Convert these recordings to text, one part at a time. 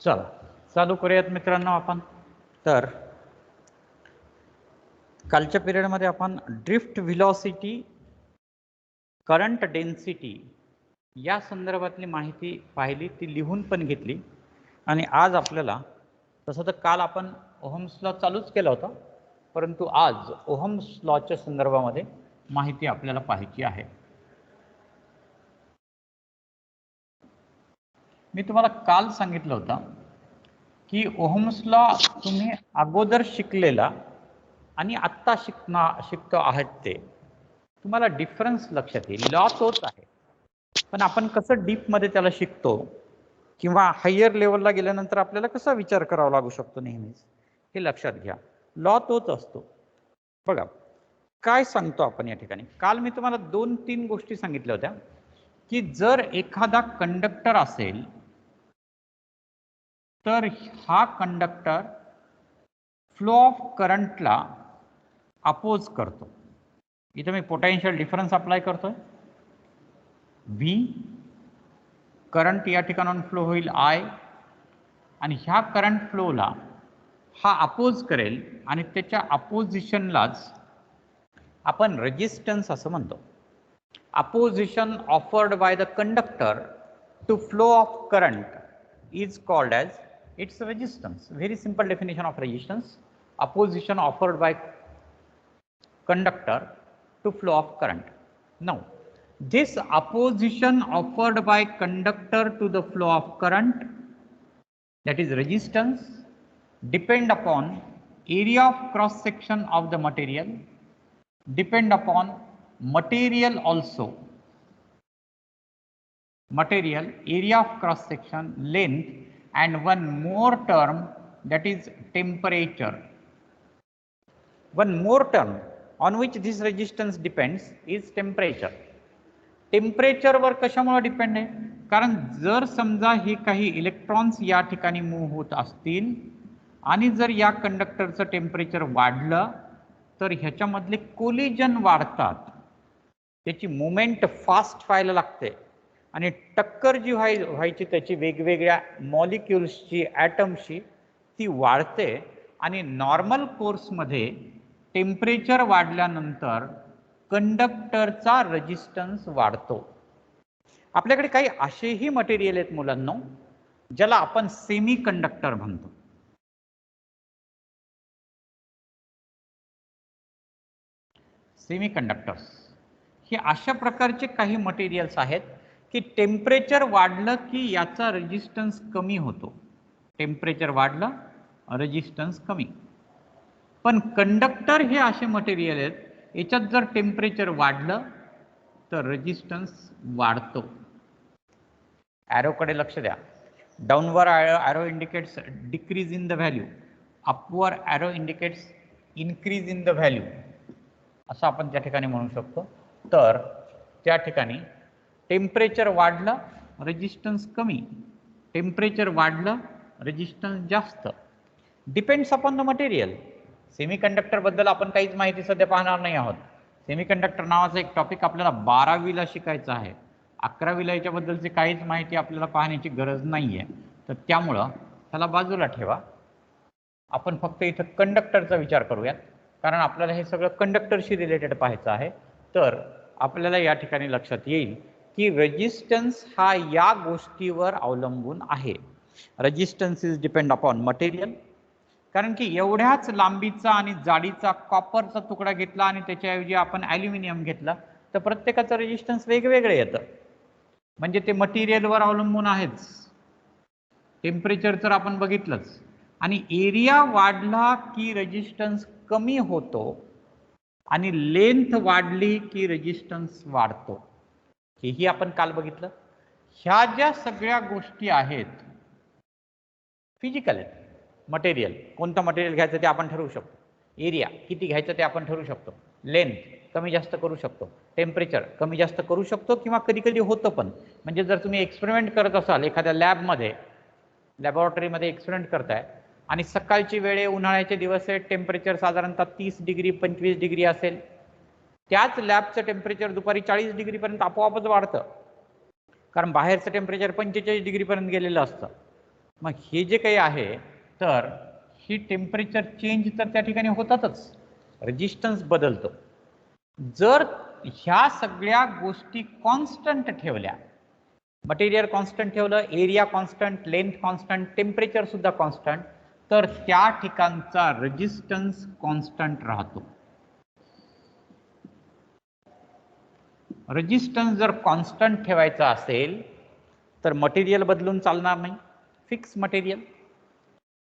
चला चालू करूयात मित्रांनो आपण. तर कालच्या पिरियडमध्ये आपण ड्रिफ्ट व्हेलॉसिटी, करंट डेन्सिटी या संदर्भातली माहिती पाहिली, ती लिहून पण घेतली. आणि आज आपल्याला तसं तर काल आपण ओहम्स लॉ चालूच केला होता, परंतु आज ओहम्स लॉच्या संदर्भामध्ये माहिती आपल्याला पाहायची आहे. मी तुम्हाला काल सांगितलं होतं की ओहम्स लॉ तुम्ही अगोदर शिकलेला आणि आत्ता शिकतो आहात ते तुम्हाला डिफरन्स लक्षात येईल. लॉ तोच आहे, पण आपण कसं डीपमध्ये त्याला शिकतो किंवा हायर लेवलला गेल्यानंतर आपल्याला कसा विचार करावा लागू शकतो नेहमीच, हे लक्षात घ्या. लॉ तोच असतो. बघा काय सांगतो आपण या ठिकाणी. काल मी तुम्हाला 2-3 गोष्टी सांगितल्या होत्या की जर एखादा कंडक्टर असेल तर हा कंडक्टर फ्लो ऑफ करंटला अपोज करतो. इथे मी पोटेन्शियल डिफरन्स अप्लाय करतोय. व्ही करंट या ठिकाणाहून फ्लो होईल I, आणि ह्या करंट फ्लोला हा अपोज करेल आणि त्याच्या अपोजिशनलाच आपण रेजिस्टन्स असं म्हणतो. Opposition offered by the conductor to flow of current is called as its resistance. Very simple definition of resistance: opposition offered by conductor to flow of current. Now this opposition offered by conductor to the flow of current, that is resistance, depend upon area of cross section of the material, depend upon material also, material, area of cross section, length, and one more term, that is temperature. One more term on which this resistance depends is temperature. Temperature वर कशामुळे depend आहे? कारण जर समजा हे काही electrons या ठिकाणी मूव्ह होत असतील आणि जर या कंडक्टरचं टेम्परेचर वाढलं तर ह्याच्यामधले कोलिजन वाढतात, त्याची मुवमेंट फास्ट व्हायला लागते आणि टक्कर जी व्हायची त्याची वेगवेगळ्या मॉलिक्युल्सची, ॲटमशी, ती वाढते. आणि नॉर्मल कोर्समध्ये टेम्परेचर वाढल्यानंतर कंडक्टरचा रेजिस्टन्स वाढतो. आपल्याकडे काही असेही मटेरियल आहेत मुलांनो ज्याला आपण सेमी कंडक्टर म्हणतो. सेमी कंडक्टर्स हे अशा प्रकारचे काही मटेरियल्स आहेत की टेम्परेचर वाढलं की याचा रेजिस्टन्स कमी होतो. टेम्परेचर वाढलं, रेजिस्टन्स कमी. पण कंडक्टर हे असे मटेरियल आहेत याच्यात जर टेम्परेचर वाढलं तर रेजिस्टन्स वाढतो. ॲरोकडे लक्ष द्या. डाऊनवर arrow indicates decrease in the value, अपवर arrow indicates increase in the value, असं आपण त्या ठिकाणी म्हणू शकतो. तर त्या ठिकाणी टेम्परेचर वाढलं, रेजिस्टन्स कमी, टेम्परेचर वाढलं, रेजिस्टन्स जास्त. Depends upon the material. Semiconductor बद्दल आपण काहीच माहिती सध्या पाहणार नाही आहोत. सेमीकंडक्टर नावाचा एक टॉपिक आपल्याला 12वीला शिकायचा आहे. 11वीला याच्याबद्दलची काहीच माहिती आपल्याला पाहण्याची गरज नाही आहे. तर त्यामुळं त्याला बाजूला ठेवा. आपण फक्त इथं कंडक्टरचा विचार करूयात, कारण आपल्याला हे सगळं कंडक्टरशी रिलेटेड पाहायचं आहे. तर आपल्याला या ठिकाणी लक्षात येईल की रेजिस्टन्स हा या गोष्टीवर अवलंबून आहे. Resistance is depend upon material. कारण की एवढ्याच लांबीचा आणि जाडीचा कॉपरचा तुकडा घेतला आणि त्याच्याऐवजी आपण ॲल्युमिनियम घेतला तर प्रत्येकाचं रेजिस्टन्स वेगवेगळं येतं. म्हणजे ते मटेरियलवर अवलंबून आहेच. टेम्परेचर तर आपण बघितलंच. आणि एरिया वाढला की रेजिस्टन्स कमी होतो आणि लेंथ वाढली की रेजिस्टन्स वाढतो. हेही आपण काल बघितलं. ह्या ज्या सगळ्या गोष्टी आहेत फिजिकल आहेत. मटेरियल, कोणतं मटेरियल घ्यायचं ते आपण ठरवू शकतो. एरिया किती घ्यायचं ते आपण ठरवू शकतो. लेंथ कमी जास्त करू शकतो. टेम्परेचर कमी जास्त करू शकतो किंवा कधी कधी होतं पण. म्हणजे जर तुम्ही एक्सपेरिमेंट करत असाल एखाद्या लॅबमध्ये, लॅबोरेटरीमध्ये एक्सपेरिमेंट करताय आणि सकाळची वेळे, उन्हाळ्याचे दिवस आहे, टेम्परेचर साधारणतः 30 डिग्री 25 डिग्री असेल, त्याच लॅबचं टेम्परेचर दुपारी 40 डिग्रीपर्यंत आपोआपच वाढतं. कारण बाहेरचं टेम्परेचर 45 डिग्रीपर्यंत गेलेलं असतं. मग हे जे काही आहे तर ही टेम्परेचर चेंज तर त्या ठिकाणी होतातच, रेजिस्टन्स बदलतो. जर ह्या सगळ्या गोष्टी कॉन्स्टंट ठेवल्या, मटेरियल कॉन्स्टंट ठेवलं, area constant, length constant, temperature सुद्धा कॉन्स्टंट, तर त्या ठिकाणचा रेजिस्टन्स कॉन्स्टंट राहतो. रेजिस्टन्स जर कॉन्स्टंट ठेवायचा असेल तर मटेरियल बदलून चालणार नाही, फिक्स मटेरियल.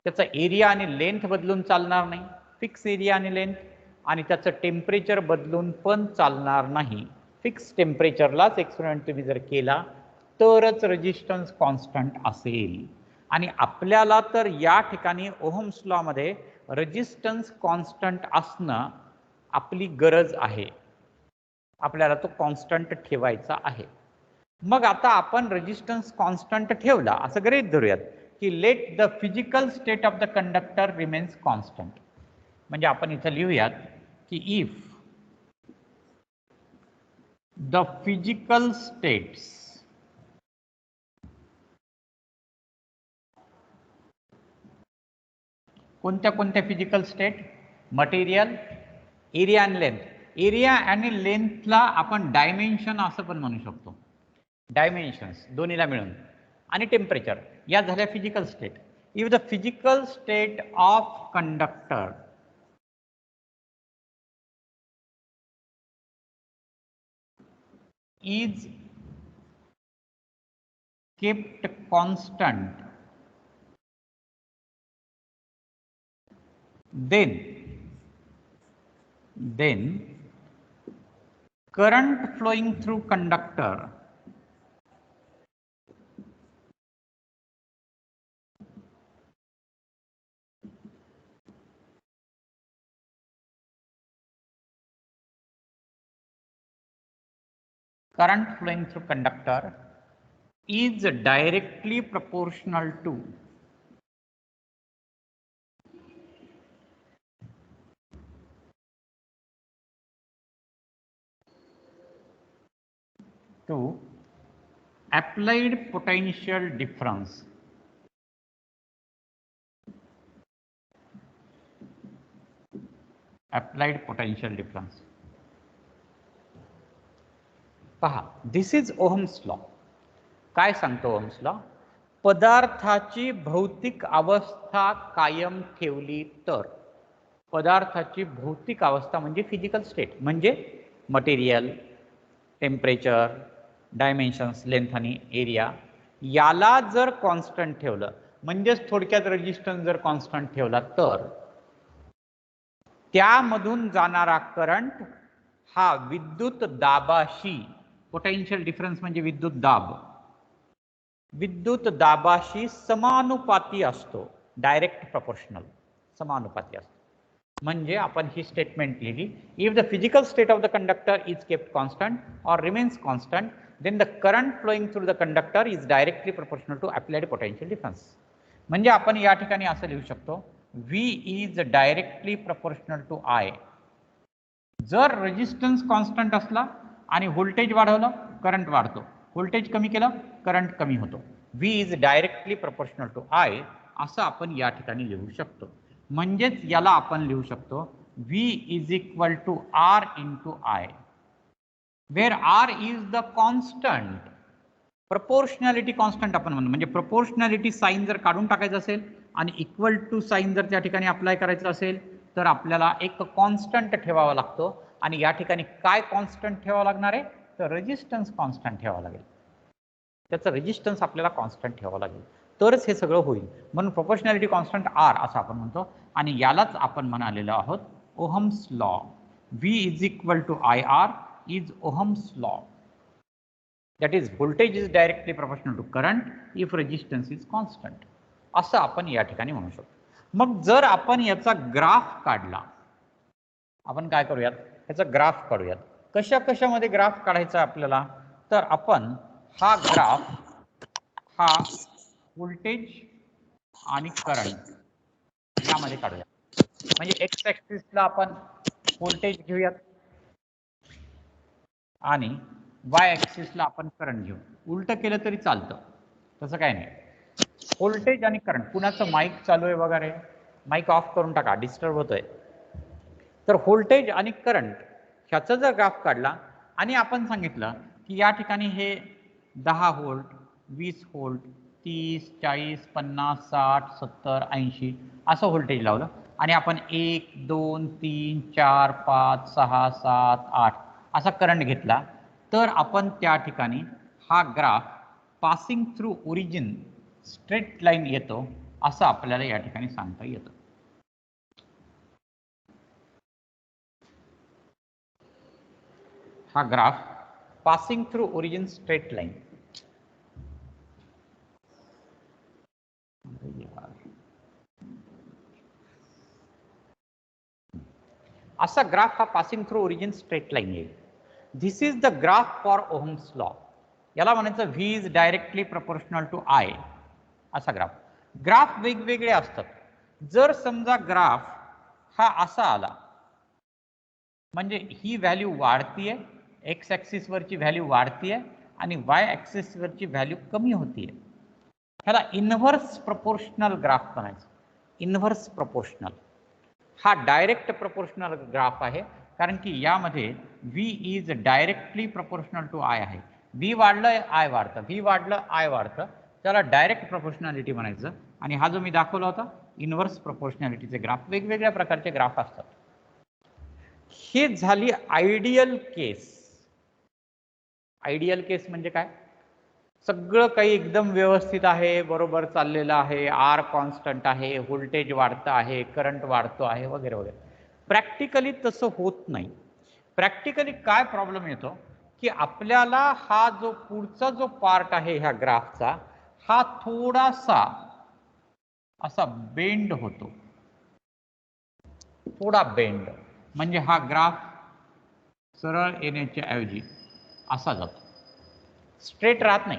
त्याचा एरिया आणि लेंथ बदलून चालणार नाही, फिक्स एरिया आणि लेंथ. आणि त्याचं टेम्परेचर बदलून पण चालणार नाही, फिक्स टेम्परेचरलाच एक्सपेरिमेंट तुम्ही जर केला तरच रेजिस्टन्स कॉन्स्टंट असेल. आणि आपल्याला तर या ठिकाणी ओहम्स लॉ मध्ये रेजिस्टन्स कॉन्स्टंट असणं आपली गरज आहे, आपल्याला तो कॉन्स्टंट ठेवायचा आहे. मग आता आपण रेजिस्टन्स कॉन्स्टंट ठेवला असं गृहीत धरूयात की let the physical state of the conductor remains constant. म्हणजे आपण इथं लिहूयात की इफ द फिजिकल स्टेट्स कोणत्या कोणत्या फिजिकल स्टेट, मटेरियल, एरिया आणि लेंथ. एरिया आणि लेंथला आपण डायमेन्शन असं पण म्हणू शकतो, डायमेन्शन्स दोन्हीला मिळून. आणि टेम्परेचर या झाल्या physical state. If the physical state of conductor is kept constant, then current flowing through conductor is directly proportional to applied potential difference. Applied potential difference. पहा, दिस इज ओहम्स लॉ. काय सांगतो ohms law? पदार्थाची भौतिक अवस्था कायम ठेवली तर, पदार्थाची भौतिक अवस्था म्हणजे फिजिकल स्टेट, म्हणजे मटेरियल, टेम्परेचर, डायमेन्शन्स, लेंथ आणि एरिया, याला जर कॉन्स्टंट ठेवलं, म्हणजेच थोडक्यात रेजिस्टन्स जर कॉन्स्टंट ठेवला तर त्यामधून जाणारा करंट हा विद्युत दाबाशी, पोटेन्शियल डिफरन्स म्हणजे विद्युत दाब, विद्युत दाबाशी समानुपाती असतो, डायरेक्ट प्रोपोर्शनल, समानुपाती असतो. म्हणजे आपण ही स्टेटमेंट लिहिली, if the physical state of the conductor is kept constant और remains constant, then the current flowing through the conductor is directly proportional to applied potential difference. म्हणजे आपण या ठिकाणी असं लिहू शकतो, V is directly proportional to I. जर resistance constant असला आणि व्होल्टेज वाढवलं, करंट वाढतो, व्होल्टेज कमी केलं, करंट कमी होतो. V is directly proportional to I असं आपण या ठिकाणी लिहू शकतो. म्हणजेच याला आपण लिहू शकतो V is equal to R into I, where R is the constant. Proportionality constant आपण म्हणतो, म्हणजे प्रपोर्शनॅलिटी साईन जर काढून टाकायचं असेल आणि इक्वल टू साईन जर त्या ठिकाणी अप्लाय करायचं असेल तर आपल्याला एक कॉन्स्टंट ठेवावा लागतो. आणि या ठिकाणी काय कॉन्स्टंट ठेवावं लागणार आहे, तर रेजिस्टन्स कॉन्स्टंट ठेवावं लागेल. त्याचं रेजिस्टन्स आपल्याला कॉन्स्टंट ठेवावं लागेल तरच हे सगळं होईल. म्हणून प्रोपोर्शनॅलिटी कॉन्स्टंट R असं आपण म्हणतो. आणि यालाच आपण म्हणालेलो आहोत ohm's law. V is equal to IR is ohm's law. That is, voltage is directly proportional to current if resistance is constant. असं आपण या ठिकाणी म्हणू शकतो. मग जर आपण याचा ग्राफ काढला, आपण काय करूयात, याचा ग्राफ काढूयात. कशा कशामध्ये ग्राफ काढायचा आपल्याला, तर आपण हा ग्राफ हा व्होल्टेज आणि करंट यामध्ये काढूया. म्हणजे एक्स ॲक्सिसला आपण व्होल्टेज घेऊयात आणि वाय ॲक्सिसला आपण करंट घेऊ. उलट केलं तरी चालतं, तसं काय नाही. व्होल्टेज आणि करंट. कुणाचं माईक चालू आहे बघा रे, माईक ऑफ करून टाका, डिस्टर्ब होतोय. तर व्होल्टेज आणि करंट ह्याचा जर ग्राफ काढला आणि आपण सांगितलं की या ठिकाणी हे 10 व्होल्ट, 20 व्होल्ट, 30, 40, 50, 60, 70, 80 असं व्होल्टेज लावलं आणि आपण 1, 2, 3, 4, 5, 6, 7, 8 असा करंट घेतला, तर आपण त्या ठिकाणी हा graph passing through origin straight line येतो असं आपल्याला या ठिकाणी सांगता येतं. हा graph passing through origin straight line. असा ग्राफ हा passing through origin straight line येईल. This is the graph for Ohm's law. याला म्हणायचं V is directly proportional to I असा ग्राफ. ग्राफ वेगवेगळे असतात. जर समजा ग्राफ हा असा आला म्हणजे ही व्हॅल्यू वाढतीये, एक्स ॲक्सिस वरची व्हॅल्यू वाढतीये आणि वाय ॲक्सिस वरची व्हॅल्यू कमी होतीये, ह्याला इनव्हर्स प्रपोर्शनल ग्राफ म्हणायचं. इनव्हर्स प्रपोर्शनल हा डायरेक्ट प्रपोर्शनल ग्राफ आहे, कारण की यामध्ये V is directly proportional to I आहे. व्ही वाढलं आय वाढतं, व्ही वाढलं आय वाढतं, त्याला डायरेक्ट प्रपोर्शनॅलिटी म्हणायचं. आणि हा जो मी दाखवला होता इनव्हर्स प्रपोर्शनॅलिटीचे ग्राफ, वेगवेगळ्या प्रकारचे ग्राफ असतात. हे झाली आयडियल केस. आयडियल केस म्हणजे काय? सगळं काही एकदम व्यवस्थित आहे, बरोबर चाललेलं आहे, आर कॉन्स्टंट आहे, व्होल्टेज वाढतं आहे, करंट वाढतो आहे वगैरे वगैरे. प्रॅक्टिकली तसं होत नाही. प्रॅक्टिकली काय प्रॉब्लेम येतो की आपल्याला हा जो पुढचा जो पार्ट आहे ह्या ग्राफचा, हा थोडासा असा बेंड होतो, थोडा बेंड. म्हणजे हा ग्राफ सरळ येण्याच्या ऐवजी असा जातो, स्ट्रेट राहत नाही.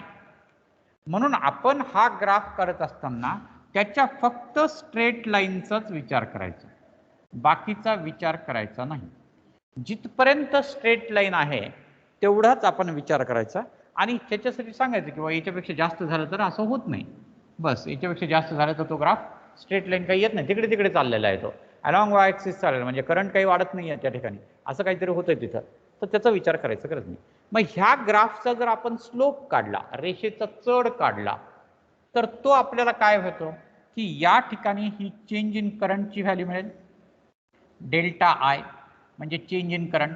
म्हणून आपण हा ग्राफ करत असताना त्याच्या फक्त स्ट्रेट लाईनचाच विचार करायचा, बाकीचा विचार करायचा नाही. जिथपर्यंत स्ट्रेट लाईन आहे तेवढाच आपण विचार करायचा आणि त्याच्यासाठी सांगायचं की याच्यापेक्षा जास्त झालं तर असं होत नाही, बस याच्यापेक्षा जास्त झालं तर तो ग्राफ स्ट्रेट लाईन काही येत नाही, तिकडे तिकडे चाललेला आहे तो, अलॉंग वाय ॲक्सिस चाललेला, म्हणजे करंट काही वाढत नाही आहे त्या ठिकाणी, असं काहीतरी होतंय तिथं, तर त्याचा विचार करायचा गरज नाही. मग ह्या ग्राफचा जर आपण स्लोप काढला, रेषेचा चढ काढला, तर तो आपल्याला काय होतो की या ठिकाणी ही चेंज इन करंटची व्हॅल्यू मिळेल डेल्टा आय, म्हणजे चेंज इन करंट,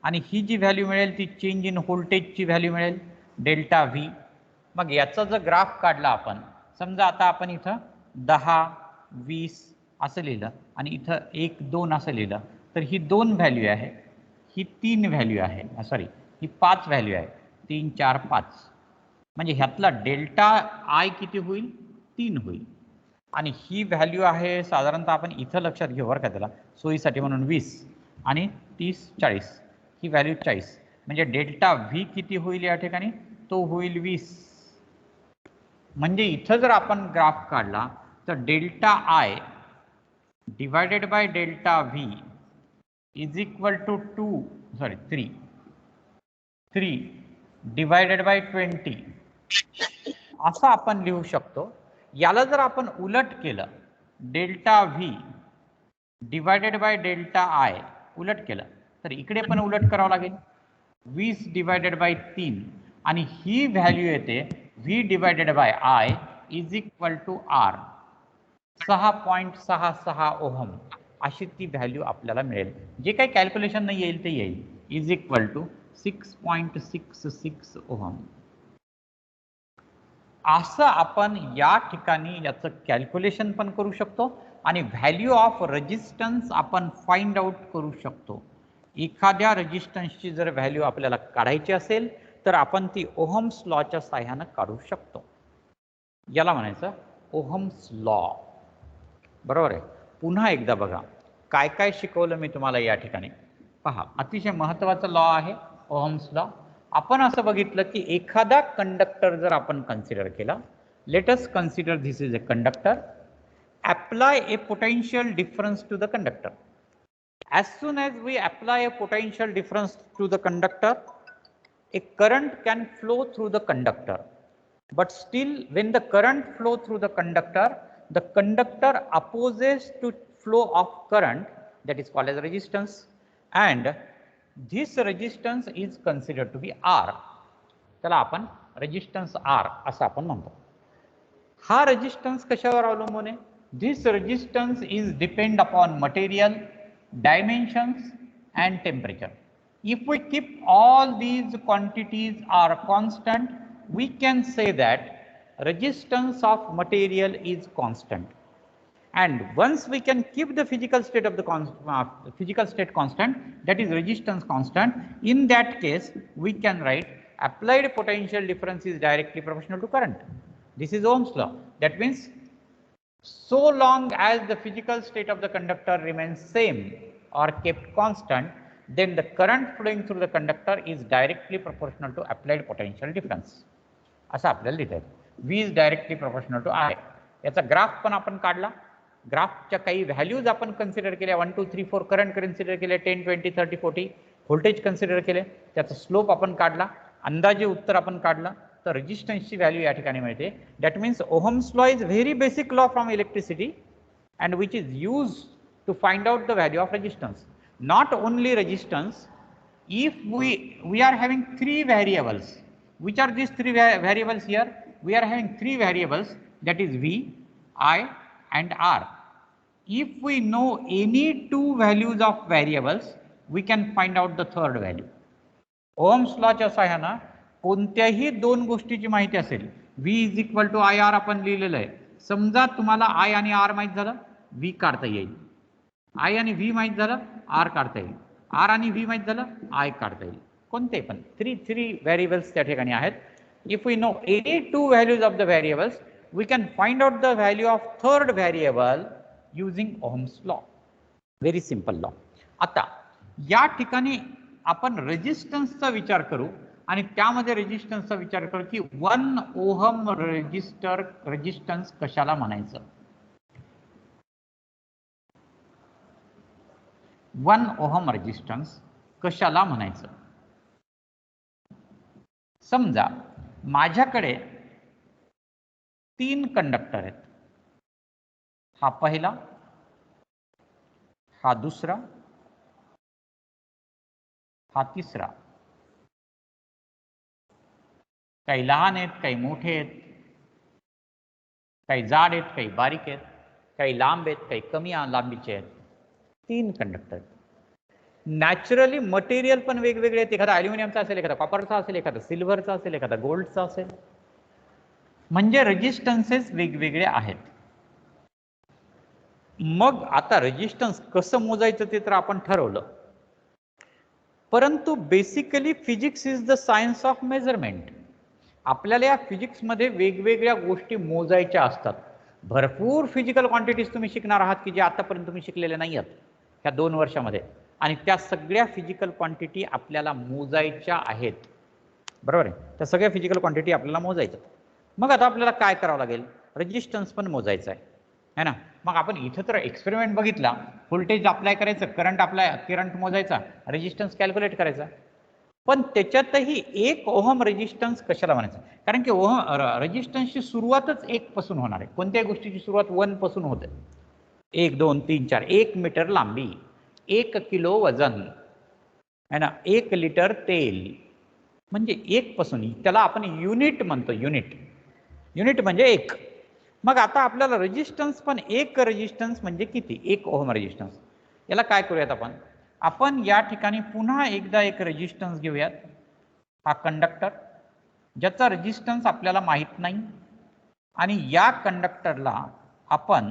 आणि ही जी व्हॅल्यू मिळेल ती चेंज इन व्होल्टेजची व्हॅल्यू मिळेल डेल्टा व्ही. मग याचा जर ग्राफ काढला आपण, समजा आता आपण इथं 10, 20 असं लिहिलं आणि इथं 1, 2 असं लिहिलं, तर ही 2 व्हॅल्यू आहे, ही 3 व्हॅल्यू आहे, सॉरी ही 5 व्हॅल्यू आहे, 3, 4, 5. म्हणजे ह्यातला डेल्टा आय किती होईल? 3 होईल. आणि ही व्हॅल्यू आहे साधारणतः आपण इथं लक्षात घेऊ बरं का, त्याला सोयीसाठी म्हणून 20 आणि 30, 40, ही व्हॅल्यू 40. म्हणजे डेल्टा व्ही किती होईल या ठिकाणी? तो होईल 20. म्हणजे इथं जर आपण ग्राफ काढला तर delta I divided by delta V is equal to 3 divided by 20 असं आपण लिहू शकतो. याला जर आपण उलट केलं, delta V divided by delta I उलट केलं, तर इकडे पण उलट करावं लागेल, 20 डिवायडेड बाय 3 आणि ही व्हॅल्यू येते V divided by I is equal to R, 6.66 ohm अशी ती व्हॅल्यू आपल्याला मिळेल. जे काही कॅल्क्युलेशन नाही येईल ते येईल, इज इक्वल टू 6.66 ओहम. असं आपण या ठिकाणी याचं कॅल्क्युलेशन पण करू शकतो आणि व्हॅल्यू ऑफ रेजिस्टन्स आपण फाइंड आउट करू शकतो. एखाद्या रेजिस्टन्सची जर व्हॅल्यू आपल्याला काढायची असेल तर आपण ती ओहम्स लॉच्या साह्यानं काढू शकतो. याला म्हणायचं ओहम्स लॉ. बरोबर आहे. पुन्हा एकदा बघा काय काय शिकवलं मी तुम्हाला या ठिकाणी. पहा, अतिशय महत्त्वाचा लॉ आहे ओहम्स लॉ. आपण असं बघितलं की एखादा कंडक्टर जर आपण कन्सिडर केला, let us consider this is a conductor, apply a potential difference to the conductor. As soon as we apply a potential difference to the conductor, a current can flow through the conductor. but still when the current flow through the conductor opposes to flow of current, that is called as resistance, and this resistance is considered to be R. त्याला आपण resistance R असं आपण म्हणतो. हा resistance कशावर अवलंबून आहे? This resistance is depend upon material, dimensions and temperature. If we keep all these quantities are constant, we can say that resistance of material is constant. And once we can keep the physical state of the physical state constant, that is resistance constant, in that case we can write applied potential difference is directly proportional to current. This is Ohm's law. That means so long as the physical state of the conductor remains same or kept constant, then the current flowing through the conductor is directly proportional to applied potential difference. असं आपल्याला लिहिता येतं. V is directly proportional to I. याचा graph पण आपण काढला. ग्राफच्या काही व्हॅल्यूज आपण कन्सिडर केल्या, 1 2 3 4 करंट कन्सिडर केले, 10 20 30 40 व्होल्टेज कन्सिडर केले, त्याचा स्लोप आपण काढला, अंदाजे उत्तर आपण काढलं, तर रेजिस्टन्सची व्हॅल्यू या ठिकाणी मिळते. That means ohm's law is very basic law from electricity and which is use to find out the value of resistance. Not only resistance, if we are having three variables, which are these three variables here? We are having three variables, that is V, I and R. If we know any two values of variables, we can find out the third value. Ohm's लॉच्या सहाय्याने कोणत्याही दोन गोष्टीची माहिती असेल, V is equal to I R आपण लिहिलेलं आहे. समजा तुम्हाला I आणि R माहित झालं, V काढता येईल. I आणि V माहित झालं, R काढता येईल. R आणि V माहित झालं, I काढता येईल. कोणते पण थ्री व्हेरिएबल्स त्या ठिकाणी आहेत. If we know any two values of the variables, we can find out the value of third variable using Ohm's law. Very simple law. आता या ठिकाणी आपण रेजिस्टन्सचा विचार करू आणि त्यामध्ये रेजिस्टन्सचा विचार करू की 1 ओहम रेजिस्टन्स कशाला म्हणायचं. 1 ओहम रेजिस्टन्स कशाला म्हणायचं. समजा माझ्याकडे 3 कंडक्टर आहेत. हा पहिला, हा दुसरा, हा तिसरा. काही लहान आहेत, काही मोठे आहेत, काही जाड आहेत, काही बारीक आहेत, काही लांब आहेत, काही कमी लांबीचे आहेत. 3 कंडक्टर आहेत. नॅचरली मटेरियल पण वेगवेगळे आहेत. एखादा ॲल्युमिनियमचा असेल, एखादा कॉपरचा असेल, एखादा सिल्वरचा असेल, एखादा गोल्डचा असेल. म्हणजे रेजिस्टन्सेस वेगवेगळे आहेत. मग आता रेजिस्टन्स कसं मोजायचं ते तर आपण ठरवलं, परंतु basically physics is the science of measurement. आपल्याला या फिजिक्समध्ये वेगवेगळ्या गोष्टी मोजायच्या असतात. भरपूर फिजिकल क्वांटिटीज तुम्ही शिकणार आहात की जे आतापर्यंत तुम्ही शिकलेले नाही आहात ह्या 2 वर्षामध्ये, आणि त्या सगळ्या फिजिकल क्वांटिटी आपल्याला मोजायच्या आहेत. बरोबर आहे. त्या सगळ्या फिजिकल क्वांटिटी आपल्याला मोजायच्या. मग आता आपल्याला काय करावं लागेल, रेजिस्टन्स पण मोजायचं आहे ना. मग आपण इथं तर एक्सपेरिमेंट बघितला, व्होल्टेज अप्लाय करायचं, करंट मोजायचा, रेजिस्टन्स कॅल्क्युलेट करायचा. पण त्याच्यातही 1 ओहम रेजिस्टन्स कशाला म्हणायचं, कारण की रेजिस्टन्सची सुरुवातच 1 पासून होणार आहे. कोणत्याही गोष्टीची सुरुवात 1 पासून होते. 1 2 3 4, 1 मीटर लांबी, 1 किलो वजन है ना, 1 लिटर तेल, म्हणजे 1 पासून. त्याला आपण युनिट म्हणतो. युनिट म्हणजे 1. मग आता आपल्याला रेजिस्टन्स पण 1 रेजिस्टन्स म्हणजे किती, 1 ओहम रेजिस्टन्स. याला काय करूयात आपण या ठिकाणी पुन्हा एकदा एक रेजिस्टन्स घेऊयात. हा कंडक्टर ज्याचा रेजिस्टन्स आपल्याला माहित नाही, आणि या कंडक्टरला आपण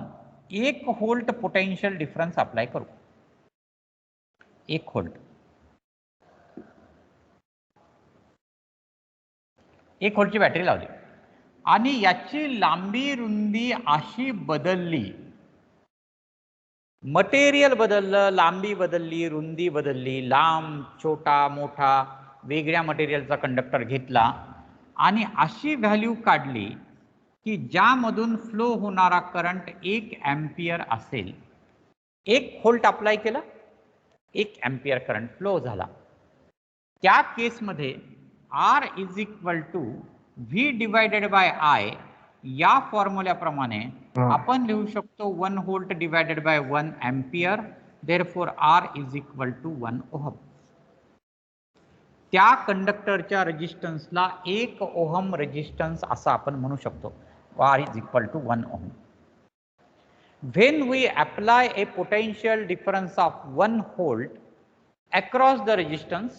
1 व्होल्ट पोटेन्शियल डिफरन्स अप्लाय करू. 1 व्होल्ट. 1 व्होल्टची बॅटरी लावली आणि याची लांबी रुंदी अशी बदलली. मटेरियल बदललं, लांबी बदलली, रुंदी बदलली, लांब छोटा मोठा वेगळ्या मटेरियलचा कंडक्टर घेतला आणि अशी व्हॅल्यू काढली की ज्यामधून फ्लो होणारा करंट 1 एम्पियर असेल. 1 व्होल्ट अप्लाय केला, 1 एम्पियर करंट फ्लो झाला. त्या केसमध्ये R is equal to V divided by I या फॉर्म्युल्याप्रमाणे आपण लिहू शकतो 1 volt divided by 1 ampere, therefore R is equal to 1 ohm. त्या कंडक्टरच्या रेजिस्टन्सला 1 ओहम रेजिस्टन्स असं आपण म्हणू शकतो. R is equal to 1 ohm. When we apply a potential difference of 1 volt across the resistance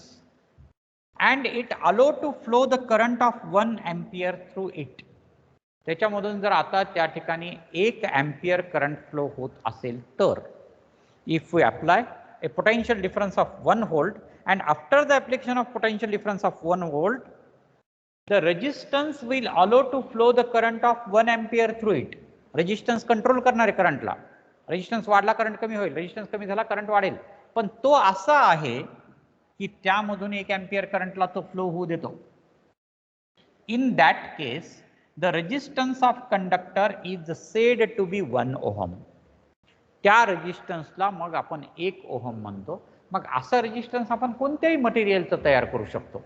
and it allow to flow the current of 1 ampere through it, त्याच्यामधून जर आता त्या ठिकाणी 1 एम्पियर करंट फ्लो होत असेल तर, if we apply a potential difference of 1 volt and after the application of potential difference of 1 volt the resistance will allow to flow the current of 1 ampere through it. Resistance control करणारे करंटला, resistance वाढला current कमी होईल, resistance कमी झाला current वाढेल, पण तो असा आहे की त्यामधून 1 एम्पियर करंटला तो फ्लो होऊ देतो. In that case the resistance of conductor is said to be 1 ohm. त्या रेजिस्टन्सला मग आपण 1 ओहम म्हणतो. मग असं रेजिस्टन्स आपण कोणत्याही मटेरियलचं तयार करू शकतो.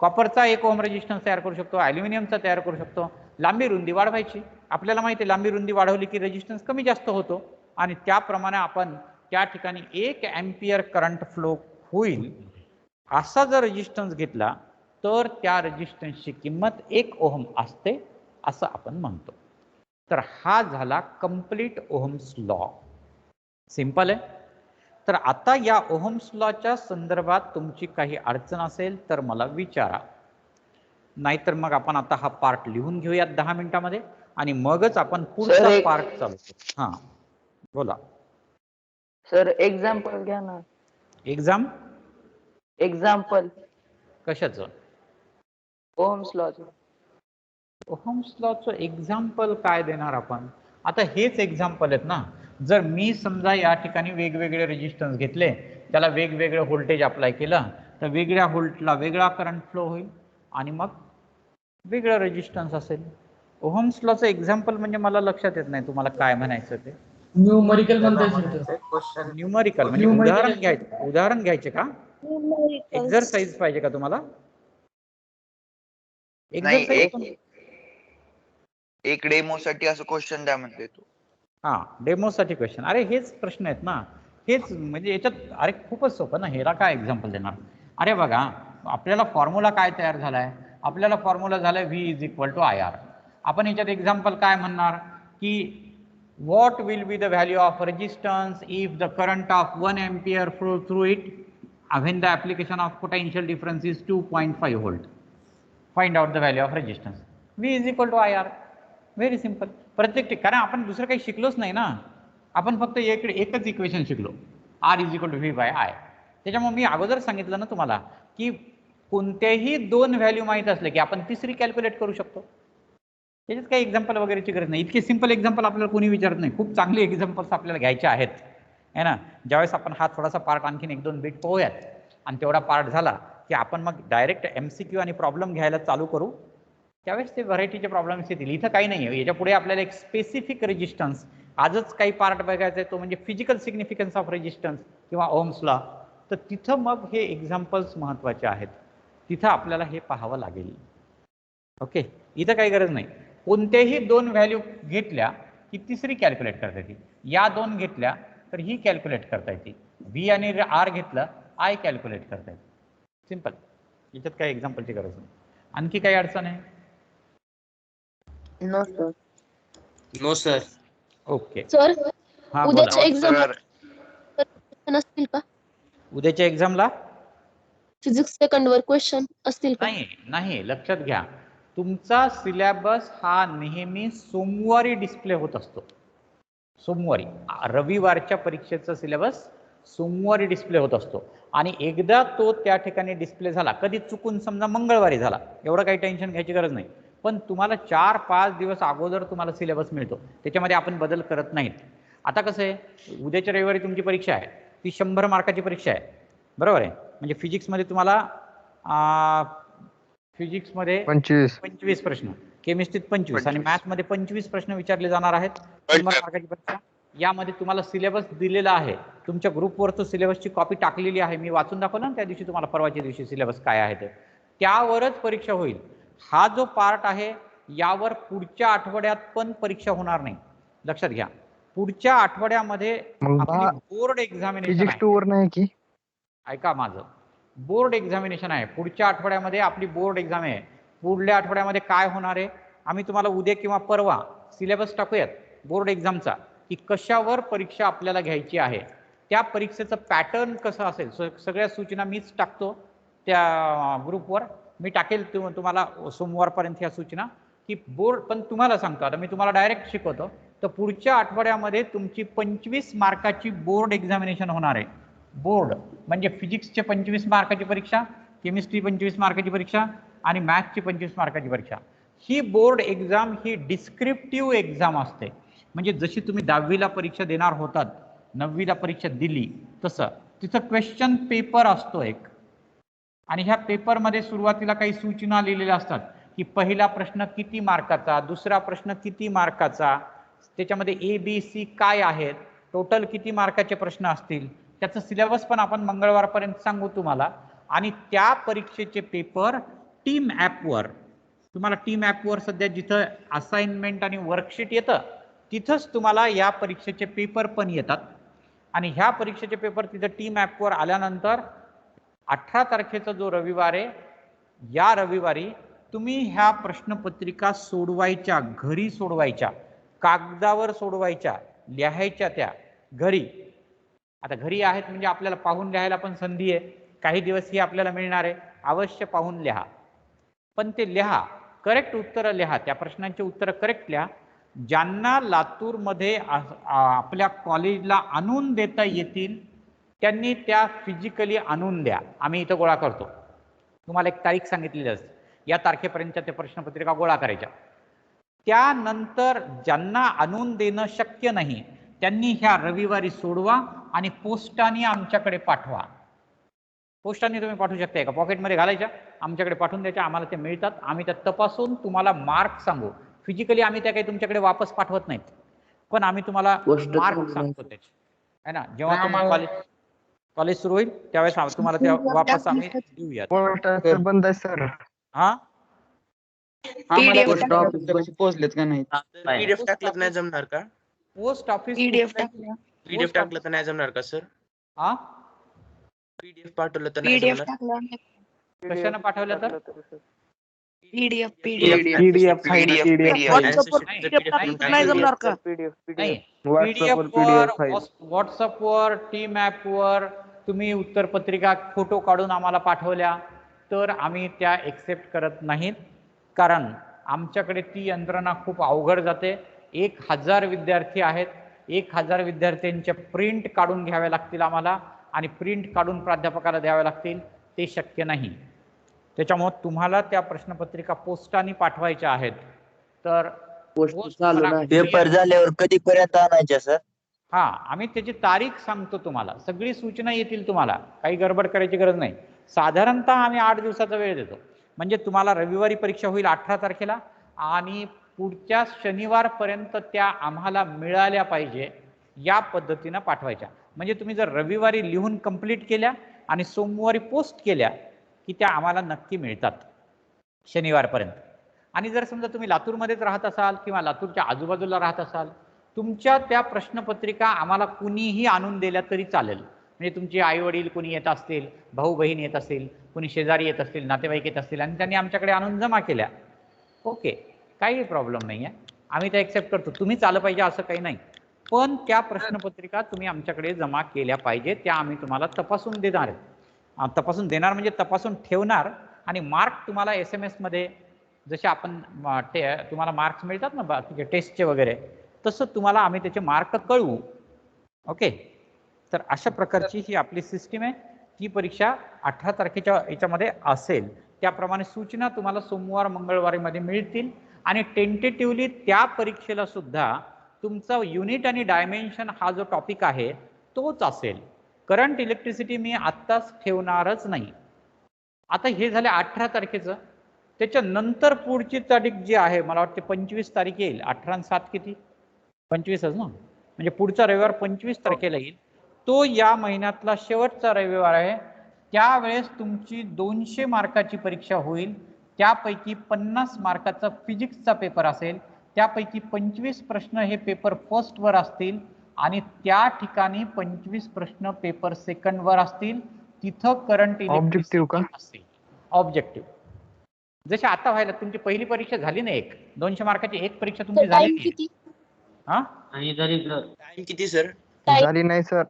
कॉपरचा 1 ओहम रेजिस्टन्स तयार करू शकतो, ॲल्युमिनियमचा तयार करू शकतो. लांबी रुंदी वाढवायची, आपल्याला माहिती आहे लांबी रुंदी वाढवली की रेजिस्टन्स कमी जास्त होतो आणि त्याप्रमाणे आपण त्या ठिकाणी 1 एम्पियर करंट फ्लो होईल असा जर रेजिस्टन्स घेतला तर त्या रेजिस्टन्सची किंमत 1 ओहम असते असं आपण म्हणतो. तर हा झाला कंप्लीट ओहम्स लॉ. सिंपल आहे. तर आता या ओहम्स लॉच्या संदर्भात तुमची काही अडचण असेल तर मला विचारा, नाहीतर मग आपण आता हा पार्ट लिहून घेऊयात 10 मिनिटांमध्ये आणि मगच आपण पुढचा पार्ट चालू करू. हां बोला सर. एक्झाम्पल घ्या ना. एक्झाम्पल कशाचं? ओहम्स लॉचं. ओहम्स लॉचं एक्झाम्पल काय देणार आपण? आता हेच एक्झाम्पल आहेत ना. जर मी समजा या ठिकाणी वेगवेगळे रेजिस्टन्स घेतले, त्याला वेगवेगळं व्होल्टेज अप्लाय केलं तर वेगळ्या व्होल्टला वेगळा करंट फ्लो होईल आणि मग वेगळं रेजिस्टन्स असेल. ओहम्स लॉचं एक्झाम्पल म्हणजे मला लक्षात येत नाही तुम्हाला काय म्हणायचं ते. न्यूमरिकल म्हणताय क्वेश्चन. न्यूमरिकल म्हणजे उदाहरण घ्यायचे का? एक्झरसाइज पाहिजे का तुम्हाला? नाही, एक डेमोसाठी असं क्वेश्चन द्या म्हणते तू. हां डेमोसाठी क्वेश्चन. अरे हेच प्रश्न आहेत ना. हेच म्हणजे याच्यात अरे खूपच सोपं ना. हेला काय एक्झाम्पल देणार? अरे बघा आपल्याला फॉर्म्युला काय तयार झालाय? आपल्याला फॉर्म्युला झालाय V is equal to IR. आपण याच्यात एक्झाम्पल काय म्हणणार की what will be the value of resistance if the current of 1 ampere flow through it when the application of potential difference is 2.5 volt. Find out the value of resistance. V is equal to IR. Very simple. प्रत्येक कारण आपण दुसरं काही शिकलोच नाही ना. आपण फक्त एकच इक्वेशन शिकलो, R is equal to V by I. त्याच्यामुळे मी अगोदर सांगितलं ना तुम्हाला की कोणत्याही 2 व्हॅल्यू माहीत असले की आपण तिसरी कॅल्क्युलेट करू शकतो. त्याच्यात काही एक्झाम्पल वगैरेची गरज नाही. इतके सिंपल एक्झाम्पल आपल्याला कोणी विचारत नाही. खूप चांगले एक्झाम्पल्स आपल्याला घ्यायचे आहेत है ना. ज्यावेळेस आपण हा थोडासा पार्ट आणखीन 1-2 बीट पोहूयात आणि तेवढा पार्ट झाला की आपण मग डायरेक्ट MCQ आणि प्रॉब्लेम घ्यायला चालू करू. त्यावेळेस ते व्हरायटीचे प्रॉब्लेम्स येतील. इथं काही नाही आहे. याच्या पुढे आपल्याला एक स्पेसिफिक रेजिस्टन्स आजच काही पार्ट बघायचा आहे, तो म्हणजे फिजिकल सिग्निफिकन्स ऑफ रेजिस्टन्स किंवा ओहम्स लॉ. तर तिथं मग हे एक्झाम्पल्स महत्त्वाचे आहेत. तिथं आपल्याला हे पाहावं लागेल. ओके. इथं काही गरज नाही. कोणत्याही 2 व्हॅल्यू घेतल्या की तिसरी कॅल्क्युलेट करता येते. या 2 घेतल्या तर ही कॅल्क्युलेट करता येते. V आणि R घेतलं I कॅल्क्युलेट करता येते. सिंपल. याच्यात काही एक्झाम्पलची गरज नाही. आणखी काही अडचण आहे? No sir. No sir. Okay. Sir हां उद्याच्या बोला. एक्झाम असतील का? उद्याच्या एक्झामला फिजिक्स सेकंड वर क्वेश्चन असतील का? नाही लक्षात घ्या. तुमचा सिलेबस हा नेहमी सोमवारी डिस्प्ले होत असतो. सोमवारी. रविवारच्या परीक्षेचा सिलेबस सोमवारी डिस्प्ले होत असतो आणि एकदा तो त्या ठिकाणी डिस्प्ले झाला, कधी चुकून समजा मंगळवारी झाला, एवढं काही टेन्शन घ्यायची गरज नाही. पण तुम्हाला 4-5 दिवस अगोदर तुम्हाला सिलेबस मिळतो. त्याच्यामध्ये आपण बदल करत नाहीत. आता कसं आहे, उद्याच्या रविवारी तुमची परीक्षा आहे, ती 100 मार्काची परीक्षा आहे, बरोबर आहे. म्हणजे फिजिक्समध्ये तुम्हाला फिजिक्समध्ये 25 प्रश्न, केमिस्ट्रीत 25 आणि मॅथमध्ये 25 प्रश्न विचारले जाणार आहेत. 100 मार्काची परीक्षा. यामध्ये तुम्हाला सिलेबस दिलेला आहे. तुमच्या ग्रुपवर तो सिलेबसची कॉपी टाकलेली आहे. मी वाचून दाखवलं ना त्या दिवशी तुम्हाला, परवाच्या दिवशी सिलेबस काय आहे ते. त्यावरच परीक्षा होईल. हा जो पार्ट आहे यावर पुढच्या आठवड्यात पण परीक्षा होणार नाही, लक्षात घ्या. पुढच्या आठवड्यामध्ये आपली बोर्ड एक्झामिनेशन फिजिक्स आहे. 2 वर नाही की? ऐका माझं, बोर्ड एक्झामिनेशन आहे पुढच्या आठवड्यामध्ये, आपली बोर्ड एक्झाम आहे. पुढल्या आठवड्यामध्ये काय होणार आहे आम्ही तुम्हाला उद्या किंवा परवा सिलेबस टाकूयात बोर्ड एक्झामचा, की कशावर परीक्षा आपल्याला घ्यायची आहे, त्या परीक्षेचं पॅटर्न कसं असेल. सगळ्या सूचना मीच टाकतो त्या ग्रुपवर, मी टाकेल तुम्हाला सोमवारपर्यंत ह्या सूचना, की बोर्ड. पण तुम्हाला सांगतो आता मी तुम्हाला डायरेक्ट शिकवतो, तर पुढच्या आठवड्यामध्ये तुमची 25 मार्काची बोर्ड एक्झामिनेशन होणार आहे. बोर्ड म्हणजे फिजिक्सचे 25 मार्काची परीक्षा, केमिस्ट्री 25 मार्काची परीक्षा आणि मॅथची 25 मार्काची परीक्षा. ही बोर्ड एक्झाम ही डिस्क्रिप्टिव्ह एक्झाम असते. म्हणजे जशी तुम्ही 10वीला परीक्षा देणार होतात, 9वीला परीक्षा दिली तसं तिथं क्वेश्चन पेपर असतो एक, आणि ह्या पेपरमध्ये सुरुवातीला काही सूचना लिहिलेल्या असतात की पहिला प्रश्न किती मार्काचा, दुसरा प्रश्न किती मार्काचा, त्याच्यामध्ये ABC काय आहेत, टोटल किती मार्काचे प्रश्न असतील, त्याचं सिलेबस पण आपण मंगळवारपर्यंत सांगू तुम्हाला. आणि त्या परीक्षेचे पेपर टीम ॲपवर, तुम्हाला टीम ॲपवर सध्या जिथं असाइनमेंट आणि वर्कशीट येतं तिथंच तुम्हाला या परीक्षेचे पेपर पण येतात. आणि ह्या परीक्षेचे पेपर तिथं टीम ॲपवर आल्यानंतर 18 तारखेचा जो रविवार आहे, या रविवारी तुम्ही ह्या प्रश्नपत्रिका सोडवायच्या, घरी सोडवायच्या, कागदावर सोडवायच्या, लिहायच्या त्या घरी. आता घरी आहेत म्हणजे आपल्याला पाहून लिहायला पण संधी आहे, काही दिवस ही आपल्याला मिळणार आहे, अवश्य पाहून लिहा. पण ते लिहा, करेक्ट उत्तरं लिहा, त्या प्रश्नांची उत्तरं करेक्ट लिहा. ज्यांना लातूरमध्ये आपल्या कॉलेजला आणून देता येतील त्यांनी त्या फिजिकली आणून द्या, आम्ही इथं गोळा करतो. तुम्हाला एक तारीख सांगितलेली असते, या तारखेपर्यंतच्या त्या प्रश्नपत्रिका गोळा करायच्या. त्यानंतर ज्यांना आणून देणं शक्य नाही त्यांनी ह्या रविवारी सोडवा आणि पोस्टाने आमच्याकडे पाठवा. पोस्टाने तुम्ही पाठवू शकता का, पॉकेटमध्ये घालायच्या, आमच्याकडे पाठवून द्यायच्या, आम्हाला ते मिळतात, आम्ही त्या तपासून तुम्हाला मार्क सांगू. फिजिकली आम्ही त्या काही तुमच्याकडे वापस पाठवत नाहीत, पण आम्ही तुम्हाला मार्क सांगतो त्याचे, है ना. जेव्हा तुम्ही कॉलेज सुरू होईल त्यावेळेस तुम्हाला त्या वापस आम्ही देऊयात. बंद आहे सर. हा पोहोचलेत का नाही? पीडीएफ टाकलं तर नाही जमणार का? पोस्ट ऑफिस पीडीएफ टाकलं तर नाही जमणार का सर? हा पीडीएफ पाठवलं तर नाही जमणार? कशाने पाठवलं तर पीडीएफ नाही जमणार का? व्हॉट्सअपवर टीम ॲपवर तुम्ही उत्तरपत्रिका फोटो काढून आम्हाला पाठवल्या तर आम्ही त्या एक्सेप्ट करत नाहीत, कारण आमच्याकडे ती यंत्रणा खूप अवघड जाते. 1000 विद्यार्थी आहेत, 1000 विद्यार्थ्यांच्या प्रिंट काढून घ्याव्या लागतील आम्हाला आणि प्रिंट काढून प्राध्यापकाला द्याव्या लागतील, ते शक्य नाही. त्याच्यामुळे तुम्हाला त्या प्रश्नपत्रिका पोस्टाने पाठवायच्या आहेत. तर पेपर झाल्यावर कधीपर्यंत आणायच्या सर? हा, आम्ही त्याची तारीख सांगतो तुम्हाला, सगळी सूचना येतील तुम्हाला, काही गडबड करायची गरज नाही. साधारणतः आम्ही 8 दिवसाचा वेळ देतो. म्हणजे तुम्हाला रविवारी परीक्षा होईल 18 तारखेला आणि पुढच्या शनिवारपर्यंत त्या आम्हाला मिळाल्या पाहिजे, या पद्धतीनं पाठवायच्या. म्हणजे तुम्ही जर रविवारी लिहून कंप्लीट केल्या आणि सोमवारी पोस्ट केल्या की त्या आम्हाला नक्की मिळतात शनिवारपर्यंत. आणि जर समजा तुम्ही लातूरमध्येच राहत असाल किंवा लातूरच्या आजूबाजूला राहत असाल, तुमच्या त्या प्रश्नपत्रिका आम्हाला कुणीही आणून दिल्या तरी चालेल. म्हणजे तुमचे आई वडील कोणी येत असतील, भाऊ बहीण येत असतील, कोणी शेजारी येत असतील, नातेवाईक येत असतील आणि त्यांनी आमच्याकडे आणून जमा केल्या, ओके, काही प्रॉब्लेम नाही आहे, आम्ही त्या एक्सेप्ट करतो. तुम्हीच आलं पाहिजे असं काही नाही, पण त्या प्रश्नपत्रिका तुम्ही आमच्याकडे जमा केल्या पाहिजे, त्या आम्ही तुम्हाला तपासून देणार आहे. तपासून देणार म्हणजे तपासून ठेवणार आणि मार्क तुम्हाला SMS मध्ये जसे आपण तुम्हाला मार्क्स मिळतात ना बाकीचे टेस्टचे वगैरे, तसं तुम्हाला आम्ही त्याचे मार्क कळवू. ओके, तर अशा प्रकारची ही आपली सिस्टीम आहे. ती परीक्षा 18 तारखेच्या याच्यामध्ये असेल. त्याप्रमाणे सूचना तुम्हाला सोमवार मंगळवारीमध्ये मिळतील आणि टेंटेटिव्हली त्या परीक्षेला सुद्धा तुमचा युनिट आणि डायमेन्शन हा जो टॉपिक आहे तोच असेल. करंट इलेक्ट्रिसिटी मी आत्ताच ठेवणारच नाही. आता हे झाले 18 तारखेचं. त्याच्यानंतर पुढची तारीख जी आहे मला वाटते 25 तारीख येईल. 18 आणि 7 किती, 25च ना, म्हणजे पुढचा रविवार 25 तारखेला येईल. तो या महिन्यातला शेवटचा रविवार आहे. त्यावेळेस तुमची 200 मार्काची परीक्षा होईल. त्यापैकी 50 मार्काचा फिजिक्सचा पेपर असेल, त्यापैकी 25 प्रश्न हे पेपर फर्स्ट वर असतील आणि त्या ठिकाणी 25 प्रश्न पेपर सेकंड वर असतील. तिथं करंट Objective का? असेल. ऑब्जेक्टिव्ह जसे आता व्हायला. तुमची पहिली परीक्षा झाली ना, 200 मार्काची एक परीक्षा तुमची झाली टाइम नाही. किती? हा टाइम किती सर? झाली नाही सर.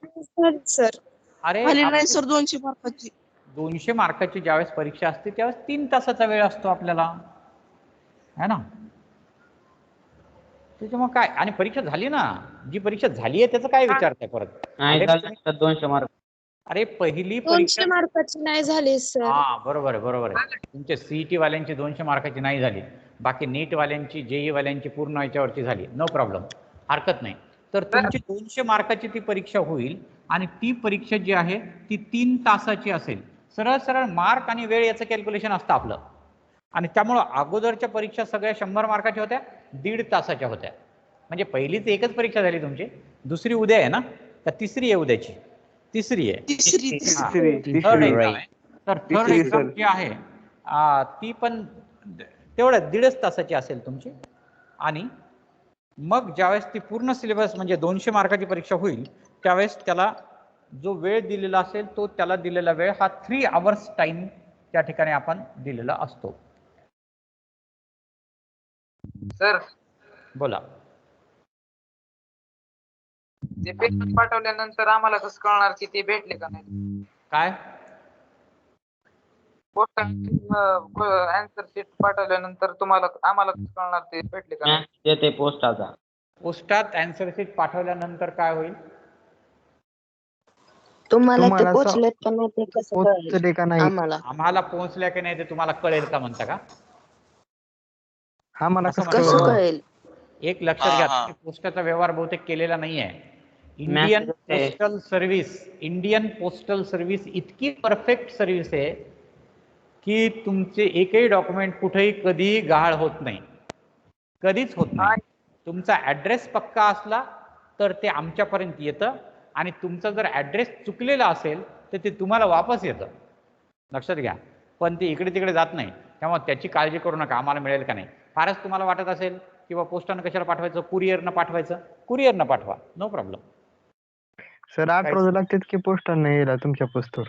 सर अरे आले नाही आपली सर 200 मार्काची. 200 मार्काची ज्यावेळेस परीक्षा असते त्यावेळेस 3 तासाचा वेळ असतो आपल्याला, है ना. त्याच्यामुळे काय, आणि परीक्षा झाली ना, जी परीक्षा झाली आहे त्याचं काय विचारताय परत? 200 मार्क. अरे पहिली 200 परीक्षा, मार्काची नाही झाली सर. हा बरोबर आहे बरोबर आहे. तुमच्या सीईटी वाल्यांची 200 मार्काची नाही झाली, बाकी नीट वाल्यांची जेई वाल्यांची पूर्ण याच्यावरची झाली, नो प्रॉब्लेम, हरकत नाही. तर तुमची 200 मार्काची ती परीक्षा होईल आणि ती परीक्षा जी आहे ती 3 तासाची असेल. सरळ सरळ मार्क आणि वेळ याचं कॅल्क्युलेशन असतं आपलं. आणि त्यामुळं अगोदरच्या परीक्षा सगळ्या 100 मार्काच्या होत्या, 1.5 तासाच्या होत्या. म्हणजे पहिलीच एकच परीक्षा झाली तुमची, दुसरी उद्या आहे ना, का तिसरी आहे उद्याची? तिसरी आहे. तिसरी हा. तिसरी. थर्ड एक्झाम आहे. तर थर्ड तिसरी, एक्झाम सर. जी आहे ती पण तेवढ्या 1.5 तासाची असेल तुमची. आणि मग ज्यावेळेस ती पूर्ण सिलेबस म्हणजे 200 मार्काची परीक्षा होईल त्यावेळेस त्याला जो वेळ दिलेला असेल तो त्याला दिलेला वेळ हा 3 आवर्स टाइम त्या ठिकाणी आपण दिलेला असतो. सर बोला. ते पेपर पाठवल्यानंतर आम्हाला कसं कळणार की ते भेटले का नाही? काय? पोस्ट आन्सर शीट पाठवल्यानंतर आम्हाला कसं कळणार ते भेटले का नाही? येते पोस्टाचा. पोस्टात अँसर शीट पाठवल्यानंतर काय होईल? तुम्हाला ते तुम्हाला पोचलेत का नाही ते कसं कळेल पोचले का नाही? आम्हाला? आम्हाला पोहोचल्या की नाही ते तुम्हाला कळेल का म्हणता का? हा मला असं कसं कसं कळलं? कळेल? एक लक्षात हा, घ्या, हा. तुम्ही पोस्टाचा व्यवहार बहुतेक केलेला नाहीये. इंडियन पोस्टल सर्व्हिस इतकी परफेक्ट सर्व्हिस आहे की तुमचे एकही डॉक्युमेंट कुठेही कधीही गहाळ होत नाही, कधीच होत नाही. तुमचा ऍड्रेस पक्का असला तर ते आमच्यापर्यंत येतं आणि तुमचा जर ऍड्रेस चुकलेला असेल तर ते तुम्हाला वापस येतं. लक्षात घ्या. पण ते इकडे तिकडे जात नाही. त्यामुळे त्याची काळजी करू नका आम्हाला मिळेल का नाही. फारच तुम्हाला वाटत असेल किंवा पोस्टानं कशाला पाठवायचं, कुरिअरनं पाठवायचं, कुरिअरनं पाठवा, नो प्रॉब्लेम. सर 8 रोज लागतात की पोस्टानं यायला तुमच्या पोस्टवर?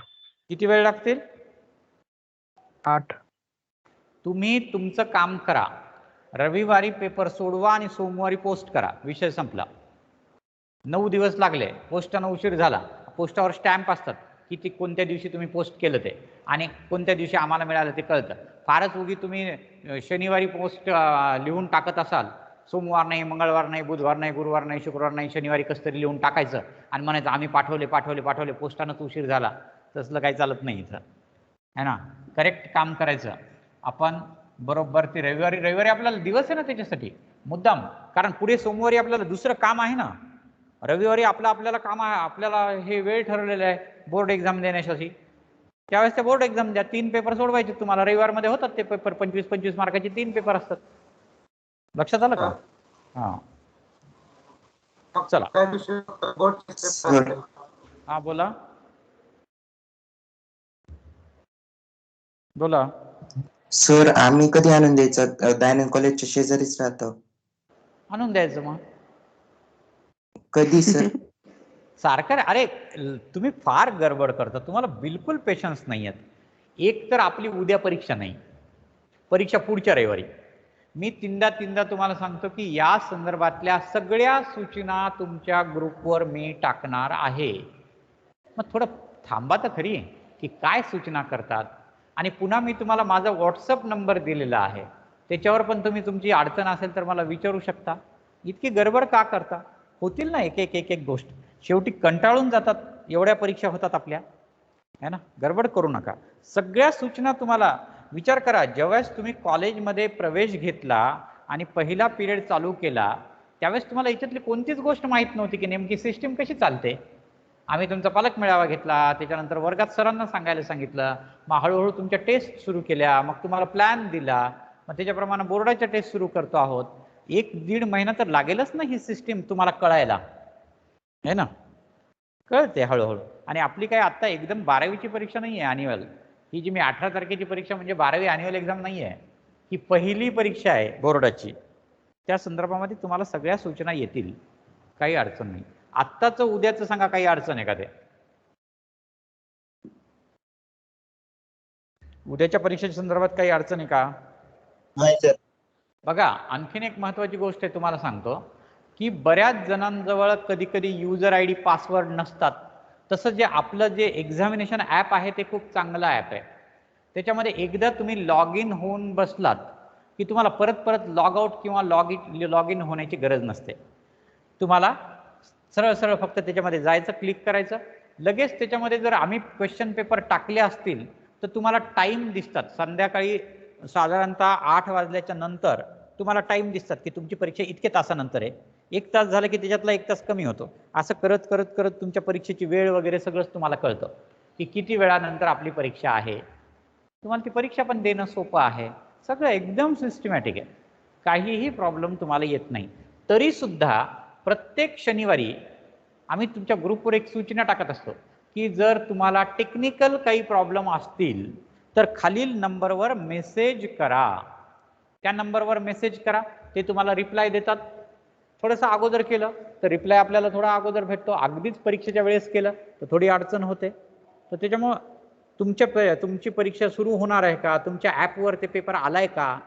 किती वेळ लागतील? 8. तुम्ही तुमचं काम करा. रविवारी पेपर सोडवा आणि सोमवारी पोस्ट करा, विषय संपला. 9 दिवस लागले, पोस्टानं उशीर झाला, पोस्टावर स्टॅम्प असतात की कोणत्या दिवशी तुम्ही पोस्ट केलं ते आणि कोणत्या दिवशी आम्हाला मिळालं ते कळतं. फारच उगी तुम्ही शनिवारी पोस्ट लिहून टाकत असाल, सोमवार नाही, मंगळवार नाही, बुधवार नाही, गुरुवार नाही, शुक्रवार नाही, शनिवारी कसं तरी लिहून टाकायचं आणि म्हणायचं आम्ही पाठवले, पोस्टानंच उशीर झाला. तसलं काही चालत नाही इथं, है ना. करेक्ट काम करायचं आपण बरोबर. ते रविवारी आपल्याला दिवस आहे ना त्याच्यासाठी मुद्दाम, कारण पुढे सोमवारी आपल्याला दुसरं काम आहे ना. रविवारी आपल्याला काम आहे, आपल्याला हे वेळ ठरवलेला आहे बोर्ड एक्झाम देण्यासाठी. त्यावेळेस ते बोर्ड एक्झाम द्या, 3 पेपर सोडवायचे तुम्हाला. रविवारमध्ये होतात ते पेपर, 25-25 मार्काचे 3 पेपर असतात. लक्षात आलं का? हा चला. हा बोला बोला. सर आम्ही कधी आणून द्यायचं? दयानंद कॉलेजच्या शेजारीच राहतो. आणून द्यायचं मग. कधी सर? सारखं अरे तुम्ही फार गडबड करता, तुम्हाला बिलकुल पेशन्स नाही आहेत. एक तर आपली उद्या परीक्षा नाही, परीक्षा पुढच्या रविवारी. मी तीनदा तुम्हाला सांगतो की या संदर्भातल्या सगळ्या सूचना तुमच्या ग्रुपवर मी टाकणार आहे. मग थोडं थांबा तर खरी की काय सूचना करतात. आणि पुन्हा मी तुम्हाला माझा व्हॉट्सअप नंबर दिलेला आहे, त्याच्यावर पण तुम्ही तुमची अडचण असेल तर मला विचारू शकता. इतकी गडबड का करता? होतील ना एक गोष्ट. शेवटी कंटाळून जातात, एवढ्या परीक्षा होतात आपल्या, है ना. गडबड करू नका. सगळ्या सूचना तुम्हाला विचार करा. जेव्हाच तुम्ही कॉलेजमध्ये प्रवेश घेतला आणि पहिला पिरियड चालू केला त्यावेळेस तुम्हाला याच्यातली कोणतीच गोष्ट माहीत नव्हती की नेमकी सिस्टीम कशी चालते. आम्ही तुमचा पालक मेळावा घेतला, त्याच्यानंतर वर्गात सरांना सांगायला सांगितलं, मग हळूहळू तुमच्या टेस्ट सुरू केल्या, मग तुम्हाला प्लॅन दिला, मग त्याच्याप्रमाणे बोर्डाच्या टेस्ट सुरू करतो आहोत. 1-1.5 महिना तर लागेलच ना ही सिस्टीम तुम्हाला कळायला, है ना. कळते हळूहळू. आणि आपली काय आत्ता एकदम 12वीची परीक्षा नाही आहे ॲन्युअल. ही जी मी 18 तारखेची परीक्षा म्हणजे 12वी ॲन्युअल एक्झाम नाही आहे. ही पहिली परीक्षा आहे बोर्डाची, त्या संदर्भामध्ये तुम्हाला सगळ्या सूचना येतील, काही अडचण नाही. आत्ताचं उद्याचं सांगा, काही अडचण आहे का ते? उद्याच्या परीक्षेच्या संदर्भात काही अडचण आहे का? नाही सर. बघा, आणखीन एक महत्त्वाची गोष्ट आहे, तुम्हाला सांगतो की बऱ्याच जणांजवळ कधी कधी युजर आय डी पासवर्ड नसतात. तसं जे आपलं जे एक्झामिनेशन ॲप आहे ते खूप चांगलं ॲप आहे. त्याच्यामध्ये एकदा तुम्ही लॉग इन होऊन बसलात की तुम्हाला परत परत लॉग आउट किंवा लॉग इन होण्याची गरज नसते. तुम्हाला सरळ सरळ फक्त त्याच्यामध्ये जायचं, क्लिक करायचं, लगेच त्याच्यामध्ये जर आम्ही क्वेश्चन पेपर टाकले असतील तर तुम्हाला टाईम दिसतात. संध्याकाळी साधारणतः 8 वाजल्याच्या नंतर तुम्हाला टाईम दिसतात की तुमची परीक्षा इतके तासानंतर आहे. 1 तास झालं की त्याच्यातला 1 तास कमी होतो. असं करत करत करत तुमच्या परीक्षेची वेळ वगैरे सगळंच तुम्हाला कळतं की किती वेळानंतर आपली परीक्षा आहे. तुम्हाला ती परीक्षा पण देणं सोपं आहे. सगळं एकदम सिस्टमॅटिक आहे, काहीही प्रॉब्लेम तुम्हाला येत नाही. तरीसुद्धा प्रत्येक शनिवारी आम्ही तुमच्या ग्रुपवर एक सूचना टाकत असतो की जर तुम्हाला टेक्निकल काही प्रॉब्लेम असतील तर खालील नंबरवर मेसेज करा. त्या नंबरवर मेसेज करा, ते तुम्हाला रिप्लाय देतात. थोडंसं अगोदर केलं तर रिप्लाय आपल्याला थोडा अगोदर भेटतो. अगदीच परीक्षेच्या वेळेस केलं तर थोडी अडचण होते. तर त्याच्यामुळं तुमची परीक्षा सुरू होणार आहे का, तुमच्या ॲपवर ते पेपर आलाय का,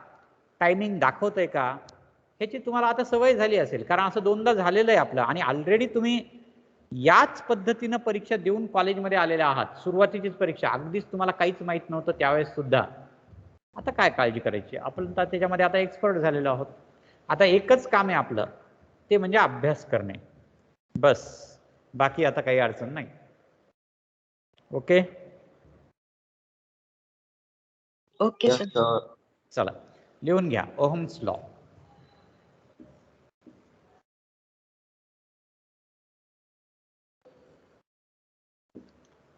टायमिंग दाखवत आहे का, ह्याची तुम्हाला आता सवय झाली असेल. कारण असं 2दा झालेलं आहे आपलं, आणि ऑलरेडी तुम्ही याच पद्धतीनं परीक्षा देऊन कॉलेजमध्ये आलेले आहात. सुरुवातीचीच परीक्षा, अगदीच तुम्हाला काहीच माहीत नव्हतं त्यावेळेस सुद्धा. आता काय काळजी करायची, आपण तर त्याच्यामध्ये आता एक्सपर्ट झालेलो आहोत. आता एकच काम आहे आपलं, ते म्हणजे अभ्यास करणे, बस. बाकी आता काही अडचण नाही. Okay okay Yes, sir. sir. चला लिहून घ्या. Ohm's law.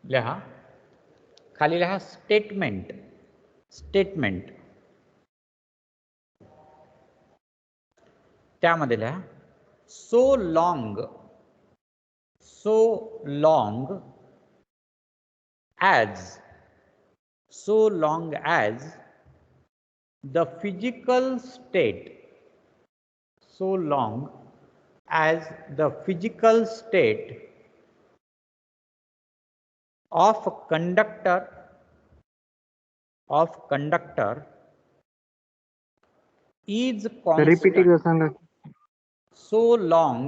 लिहा, खाली लिहा स्टेटमेंट. स्टेटमेंट त्यामध्ये लिहा so long as the physical state of conductor is repeat constant. एकदा सांगा. So long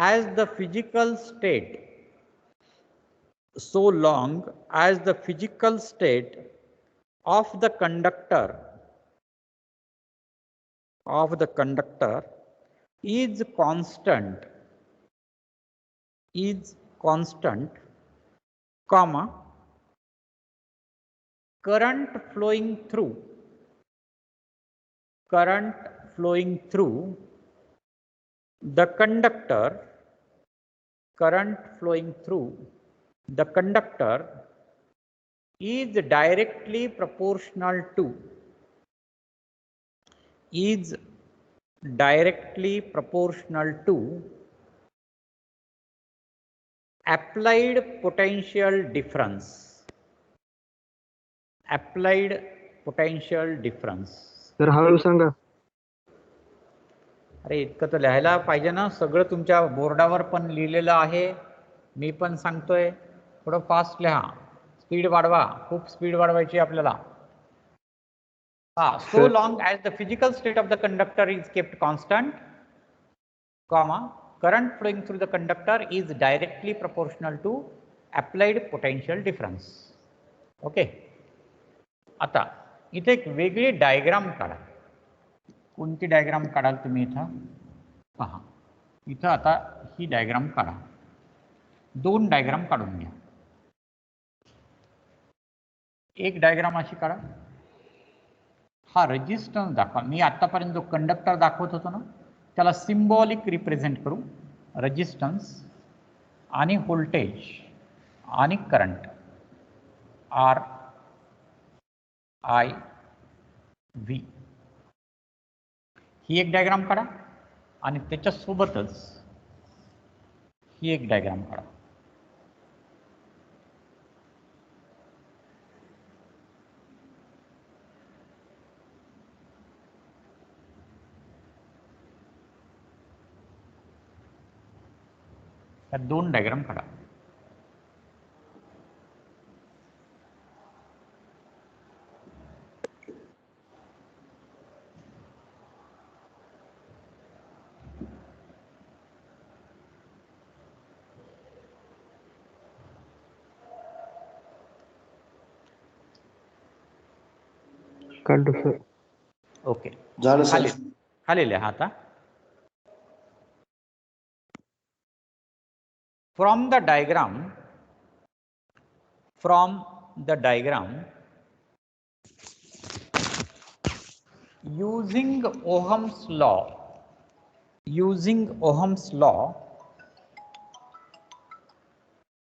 as the physical state of the conductor is constant, comma, current flowing through the conductor is directly proportional to applied potential difference. Sir हळू सांगा. अरे इतकं तर लिहायला पाहिजे ना, सगळं तुमच्या बोर्डावर पण लिहिलेलं आहे, मी पण सांगतोय. थोडं फास्ट लिहा, स्पीड वाढवा, खूप स्पीड वाढवायची आपल्याला. So long as the physical state of the conductor is kept constant, comma, current flowing through the conductor is directly proportional to applied potential difference. Okay. आता इथे एक वेगळी डायग्राम काढा. कोणती डायग्राम काढाल तुम्ही इथं पहा. इथं आता ही डायग्राम काढा. 2 डायग्राम काढून घ्या. एक डायग्राम अशी काढा. हा रेजिस्टन्स दाखवा. मी आतापर्यंत जो कंडक्टर दाखवत होतो ना, त्याला सिम्बॉलिक रिप्रेझेंट करू. रेजिस्टन्स आणि व्होल्टेज आणि करंट आर आय व्ही. ही एक डायग्राम काढा आणि त्याच्यासोबतच ही एक डायग्राम काढा. या 2 डायग्राम काढा. काढतो सर. ओके. झालं सर. खाली लिहा आता. From the diagram, using Ohm's law,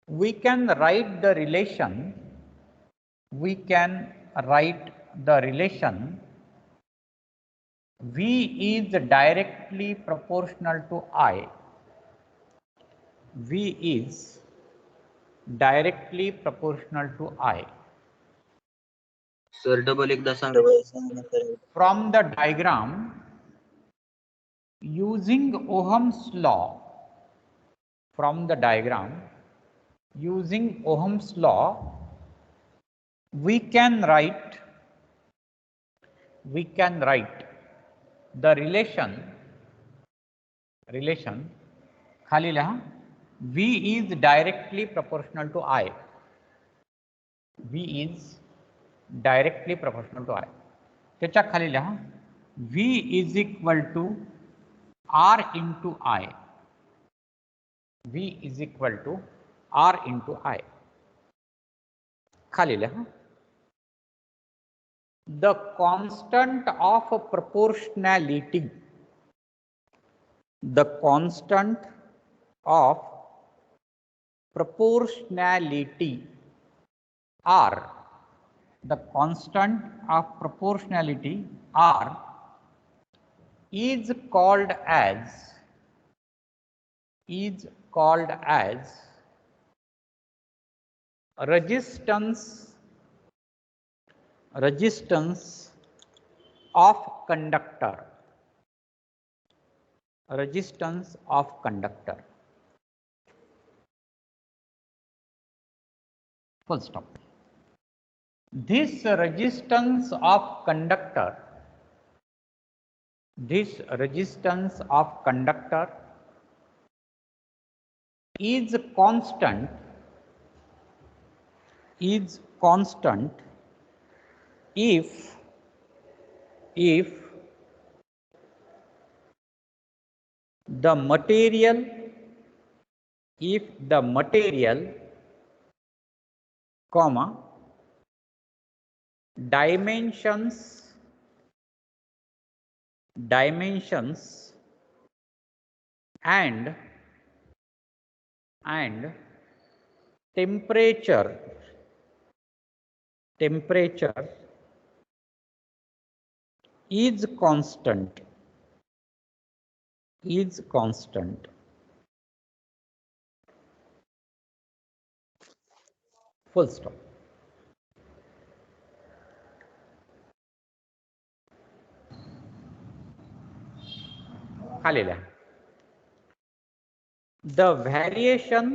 we can write the relation. V is directly proportional to I. V is directly proportional to I. Sir double एकदा सांगा. From the diagram, using Ohm's law, we can write the relation खाली लिहा. V is directly proportional to I. V is directly proportional to I. त्याच्या खाली लिहा. V is equal to R into I. V is equal to R into I. खाली लिहा. The constant of proportionality. The constant of proportionality R. The constant of proportionality R is called as resistance of conductor. Resistance of conductor. Full stop. This resistance of conductor is constant if the material comma dimensions and temperature is constant. Full stop. खाली लिहा. The variation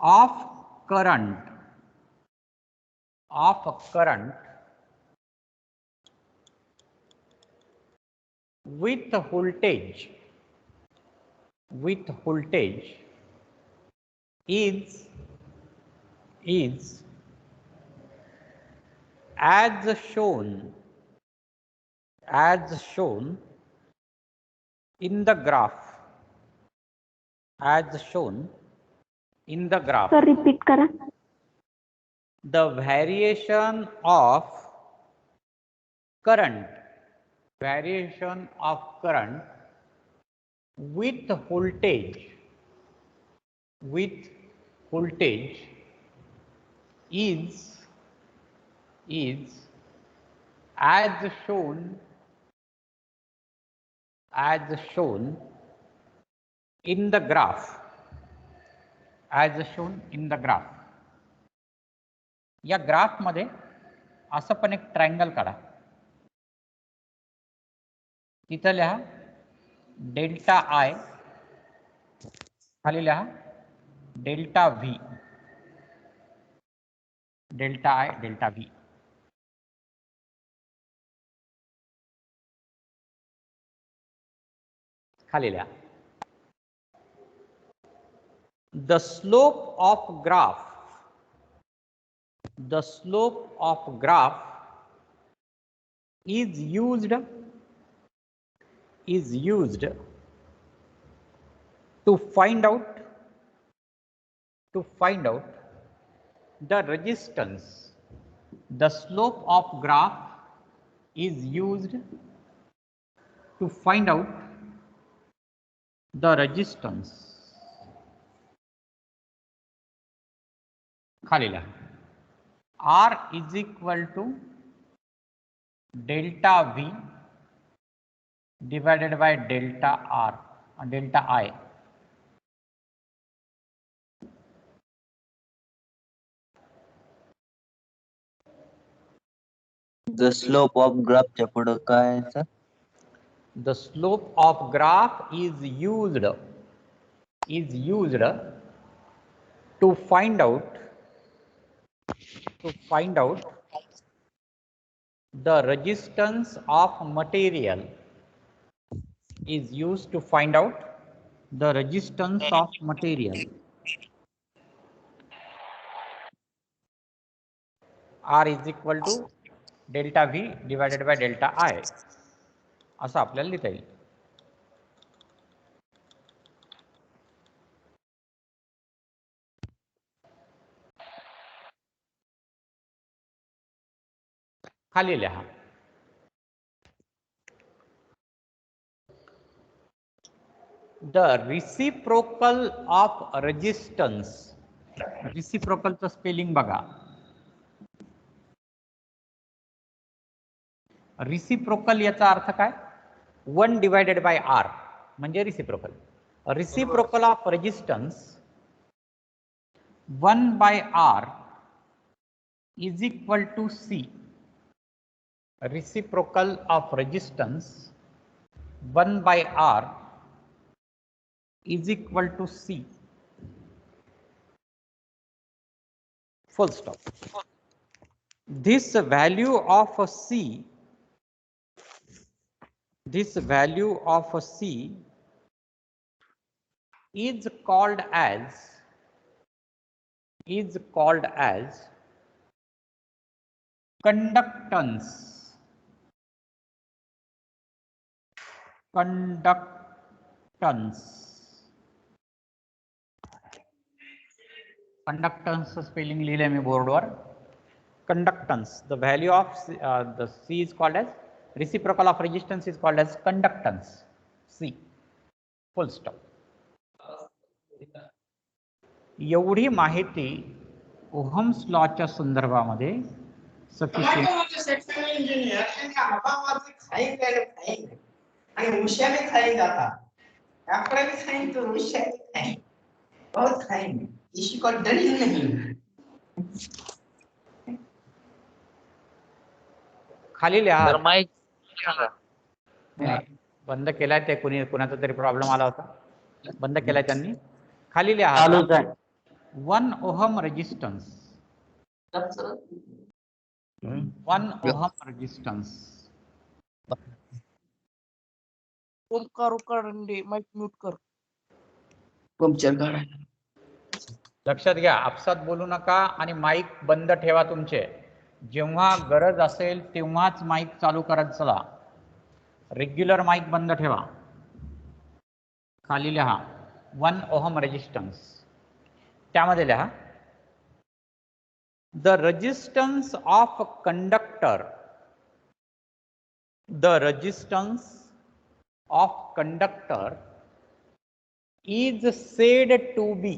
of current with voltage is as shown in the graph. Sir repeat करा. The variation of current with voltage is as shown in the graph. या graph मध्ये असं पण एक triangle काढा. तिथं लिहा डेल्टा आय, खाली लिहा delta V, delta I delta V. खाली लिहा the slope of graph is used to find out the resistance. The slope of graph is used to find out the resistance. खाली लिहा R is equal to delta V divided by delta R and delta I. The slope of graph च्या पुढं काय आहे sir? The slope of graph is used to find out the resistance of material, is used to find out the resistance of material. R is equal to delta V divided by delta I असं आपल्याला लिहिता येईल. खाली लिहा the reciprocal of resistance. reciprocal चं spelling बघा. Reciprocal याचा अर्थ काय? 1 डिवायडेड बाय R म्हणजे reciprocal. Reciprocal of resistance 1 by R is equal to C. Reciprocal of resistance 1 by R is equal to C. Full stop. This value of C is called as conductance. Conductance spelling लिहिले मी बोर्डवर. Conductance, the value of the C is called as reciprocal of resistance is called as conductance C. Full stop. एवढी माहिती ohms लॉच्या संदर्भामध्ये sufficient. खाली लिहा. बंद केलाय ते कुणाचा तरी प्रॉब्लेम आला होता, बंद केलाय त्यांनी. खाली लिहा 1 ओहम रेजिस्टन्स. 1 ohm resistance. लक्षात घ्या, आपसात बोलू नका आणि माईक बंद ठेवा तुमचे. जेव्हा गरज असेल तेव्हाच माईक चालू करत चला. रेग्युलर माईक बंद ठेवा. खाली लिहा 1 ओहम रेजिस्टन्स. त्यामध्ये लिहा the resistance of conductor. The resistance of conductor is said to be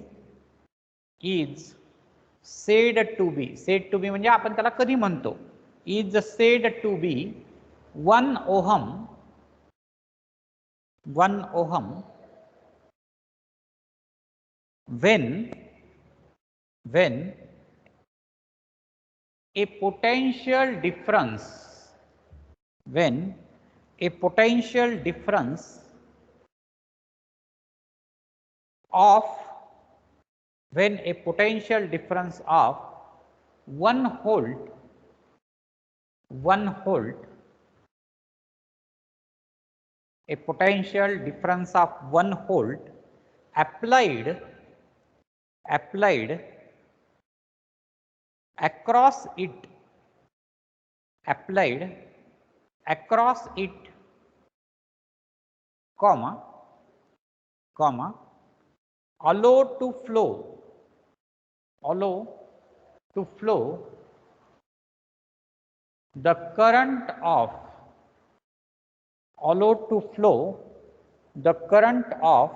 said to be म्हणजे आपण त्याला कधी म्हणतो, is said to be 1 ohm when a potential difference a potential difference of when a potential difference of 1 volt a potential difference of 1 volt applied across it comma allow to flow the current of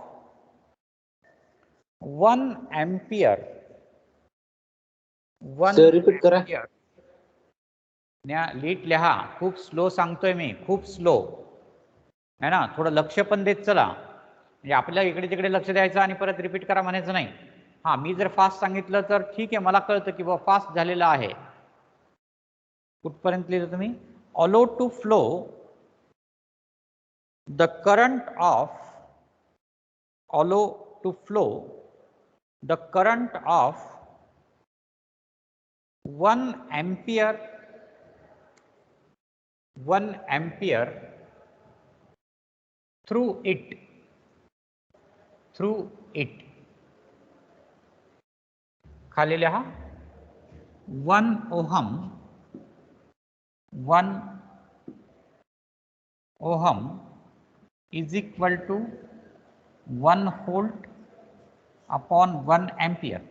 1 ampere sir repeat करा. लीट लिहा. खूप slow सांगतोय मी, खूप slow है ना. थोडं लक्ष पण देत चला. म्हणजे आपल्याला इकडे तिकडे लक्ष द्यायचं आणि परत रिपीट करा म्हणायचं नाही. हां, मी जर फास्ट सांगितलं तर ठीक आहे, मला कळतं की बाबा फास्ट झालेलं आहे. कुठपर्यंत लिहिलं तुम्ही? Allow to flow the current of 1 ampere through it खाली लिहा 1 ohm is equal to 1 volt upon 1 ampere.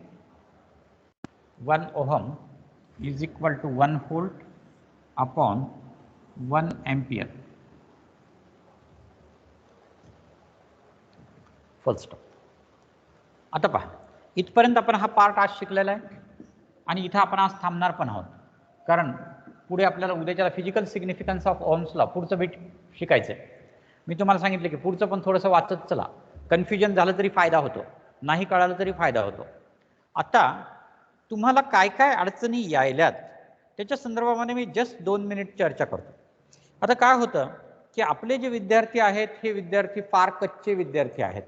1 ohm is equal to 1 volt upon 1 ampere. Full stop. आता पहा, इथपर्यंत आपण हा पार्ट आज शिकलेला आहे आणि इथं आपण आज थांबणार पण आहोत, कारण पुढे आपल्याला उद्याच्याला फिजिकल सिग्निफिकन्स ऑफ ओम्सला पुढचं बीट शिकायचं आहे. मी तुम्हाला सांगितलं की पुढचं पण थोडंसं वाचत चला. कन्फ्युजन झालं तरी फायदा होतो, नाही कळालं तरी फायदा होतो. आता तुम्हाला काय काय अडचणी यायल्यात त्याच्या संदर्भामध्ये मी जस्ट 2 मिनिट चर्चा करतो. आता काय होतं की आपले जे विद्यार्थी आहेत हे विद्यार्थी फार कच्चे विद्यार्थी आहेत.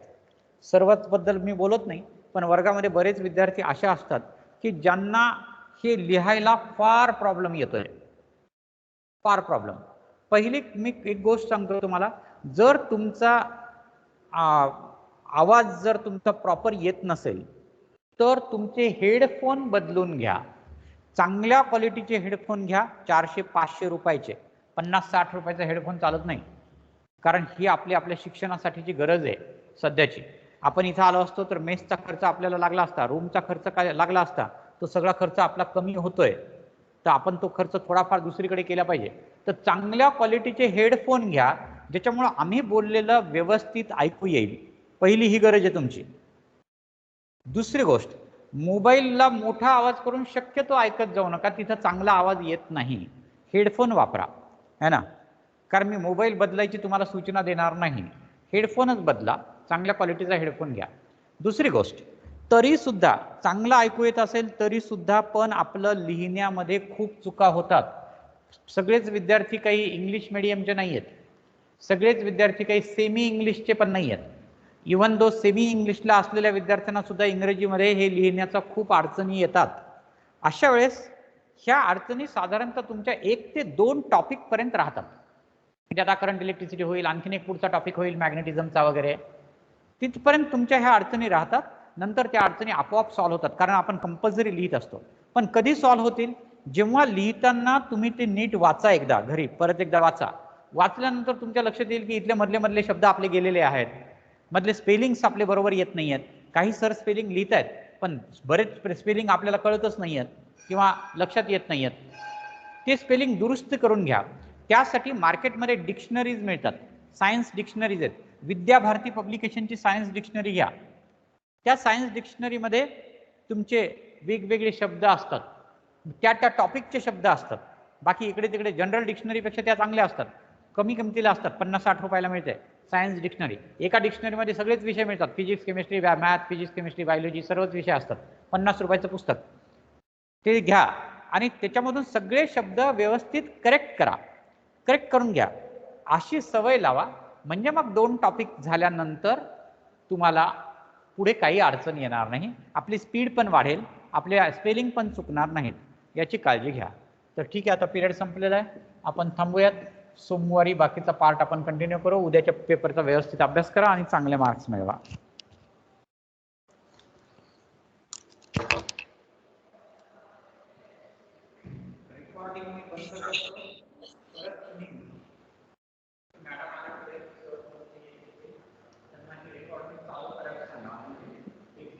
सर्वच बद्दल मी बोलत नाही, पण वर्गामध्ये बरेच विद्यार्थी अशा असतात की ज्यांना हे लिहायला फार प्रॉब्लेम येतोय, फार प्रॉब्लेम. पहिली मी एक गोष्ट सांगतो तुम्हाला, जर तुमचा आवाज जर तुमचा प्रॉपर येत नसेल तर तुमचे हेडफोन बदलून घ्या. चांगल्या क्वालिटीचे हेडफोन घ्या, 400-500 रुपयाचे. 50-60 रुपयाचा हेडफोन चालत नाही, कारण ही आपल्या शिक्षणासाठीची गरज आहे सध्याची. आपण इथं आलो असतो तर मेसचा खर्च आपल्याला लागला असता, रूमचा खर्च काय लागला असता, तो सगळा खर्च आपला कमी होतोय, तर आपण तो खर्च थोडाफार दुसरीकडे केला पाहिजे. तर चांगल्या क्वालिटीचे हेडफोन घ्या, ज्याच्यामुळे आम्ही बोललेलं व्यवस्थित ऐकू येईल. पहिली ही गरज आहे तुमची. दुसरी गोष्ट, मोबाईलला मोठा आवाज करून शक्यतो ऐकत जाऊ नका, तिथं चांगला आवाज येत नाही. हेडफोन वापरा, है ना, कारण मी मोबाईल बदलायची तुम्हाला सूचना देणार नाही. हेडफोनच बदला, चांगल्या क्वालिटीचा हेडफोन घ्या. दुसरी गोष्ट, तरीसुद्धा चांगलं ऐकू येत असेल तरीसुद्धा पण आपलं लिहिण्यामध्ये खूप चुका होतात. सगळेच विद्यार्थी काही इंग्लिश मिडियमचे नाही आहेत, सगळेच विद्यार्थी काही सेमी इंग्लिशचे पण नाही आहेत. इवन दो सेमी इंग्लिशला असलेल्या विद्यार्थ्यांना सुद्धा इंग्रजीमध्ये हे लिहिण्याचा खूप अडचणी येतात. अशा वेळेस ह्या अडचणी साधारणतः तुमच्या 1 ते 2 टॉपिकपर्यंत राहतात. म्हणजे आता करंट इलेक्ट्रिसिटी होईल, आणखीन एक पुढचा टॉपिक होईल मॅग्नेटिझमचा वगैरे, तिथपर्यंत तुमच्या ह्या अडचणी राहतात. नंतर त्या अडचणी आपोआप सॉल्व्ह होतात, कारण आपण कंपल्सरी लिहित असतो. पण कधी सॉल्व्ह होतील? जेव्हा लिहिताना तुम्ही ते नीट वाचा, एकदा घरी परत एकदा वाचा. वाचल्यानंतर तुमच्या लक्षात येईल की इथले मधले शब्द आपले गेलेले आहेत, मधले स्पेलिंग्स आपले बरोबर येत नाही आहेत. काही सर स्पेलिंग लिहित आहेत पण बरेच स्पेलिंग आपल्याला कळतच नाही आहेत किंवा लक्षात येत नाही आहेत. ते स्पेलिंग दुरुस्त करून घ्या. त्यासाठी मार्केटमध्ये डिक्शनरीज मिळतात, सायन्स डिक्शनरीज आहेत. विद्याभारती पब्लिकेशनची सायन्स डिक्शनरी घ्या. त्या सायन्स डिक्शनरीमध्ये तुमचे वेगवेगळे शब्द असतात, त्या टॉपिकचे शब्द असतात. बाकी इकडे तिकडे जनरल डिक्शनरीपेक्षा त्या चांगल्या असतात, कमी किमतीला असतात. 50-60 रुपयाला मिळते सायन्स डिक्शनरी. एका डिक्शनरीमध्ये सगळेच विषय मिळतात, physics chemistry math, physics chemistry biology, सर्वच विषय असतात. 50 रुपयाचं पुस्तक ते घ्या आणि त्याच्यामधून सगळे शब्द व्यवस्थित करेक्ट करा, करेक्ट करून घ्या. अशी सवय लावा, म्हणजे मग 2 टॉपिक झाल्यानंतर तुम्हाला पुढे काही अडचण येणार नाही, आपली स्पीड पण वाढेल, आपले स्पेलिंग पण चुकणार नाहीत, याची काळजी घ्या. तर ठीक आहे, आता पिरियड संपलेला आहे, आपण थांबूयात. सोमवारी बाकीचा पार्ट आपण कंटिन्यू करू. उद्याच्या पेपरचा व्यवस्थित अभ्यास करा आणि चांगले मार्क्स मिळवा.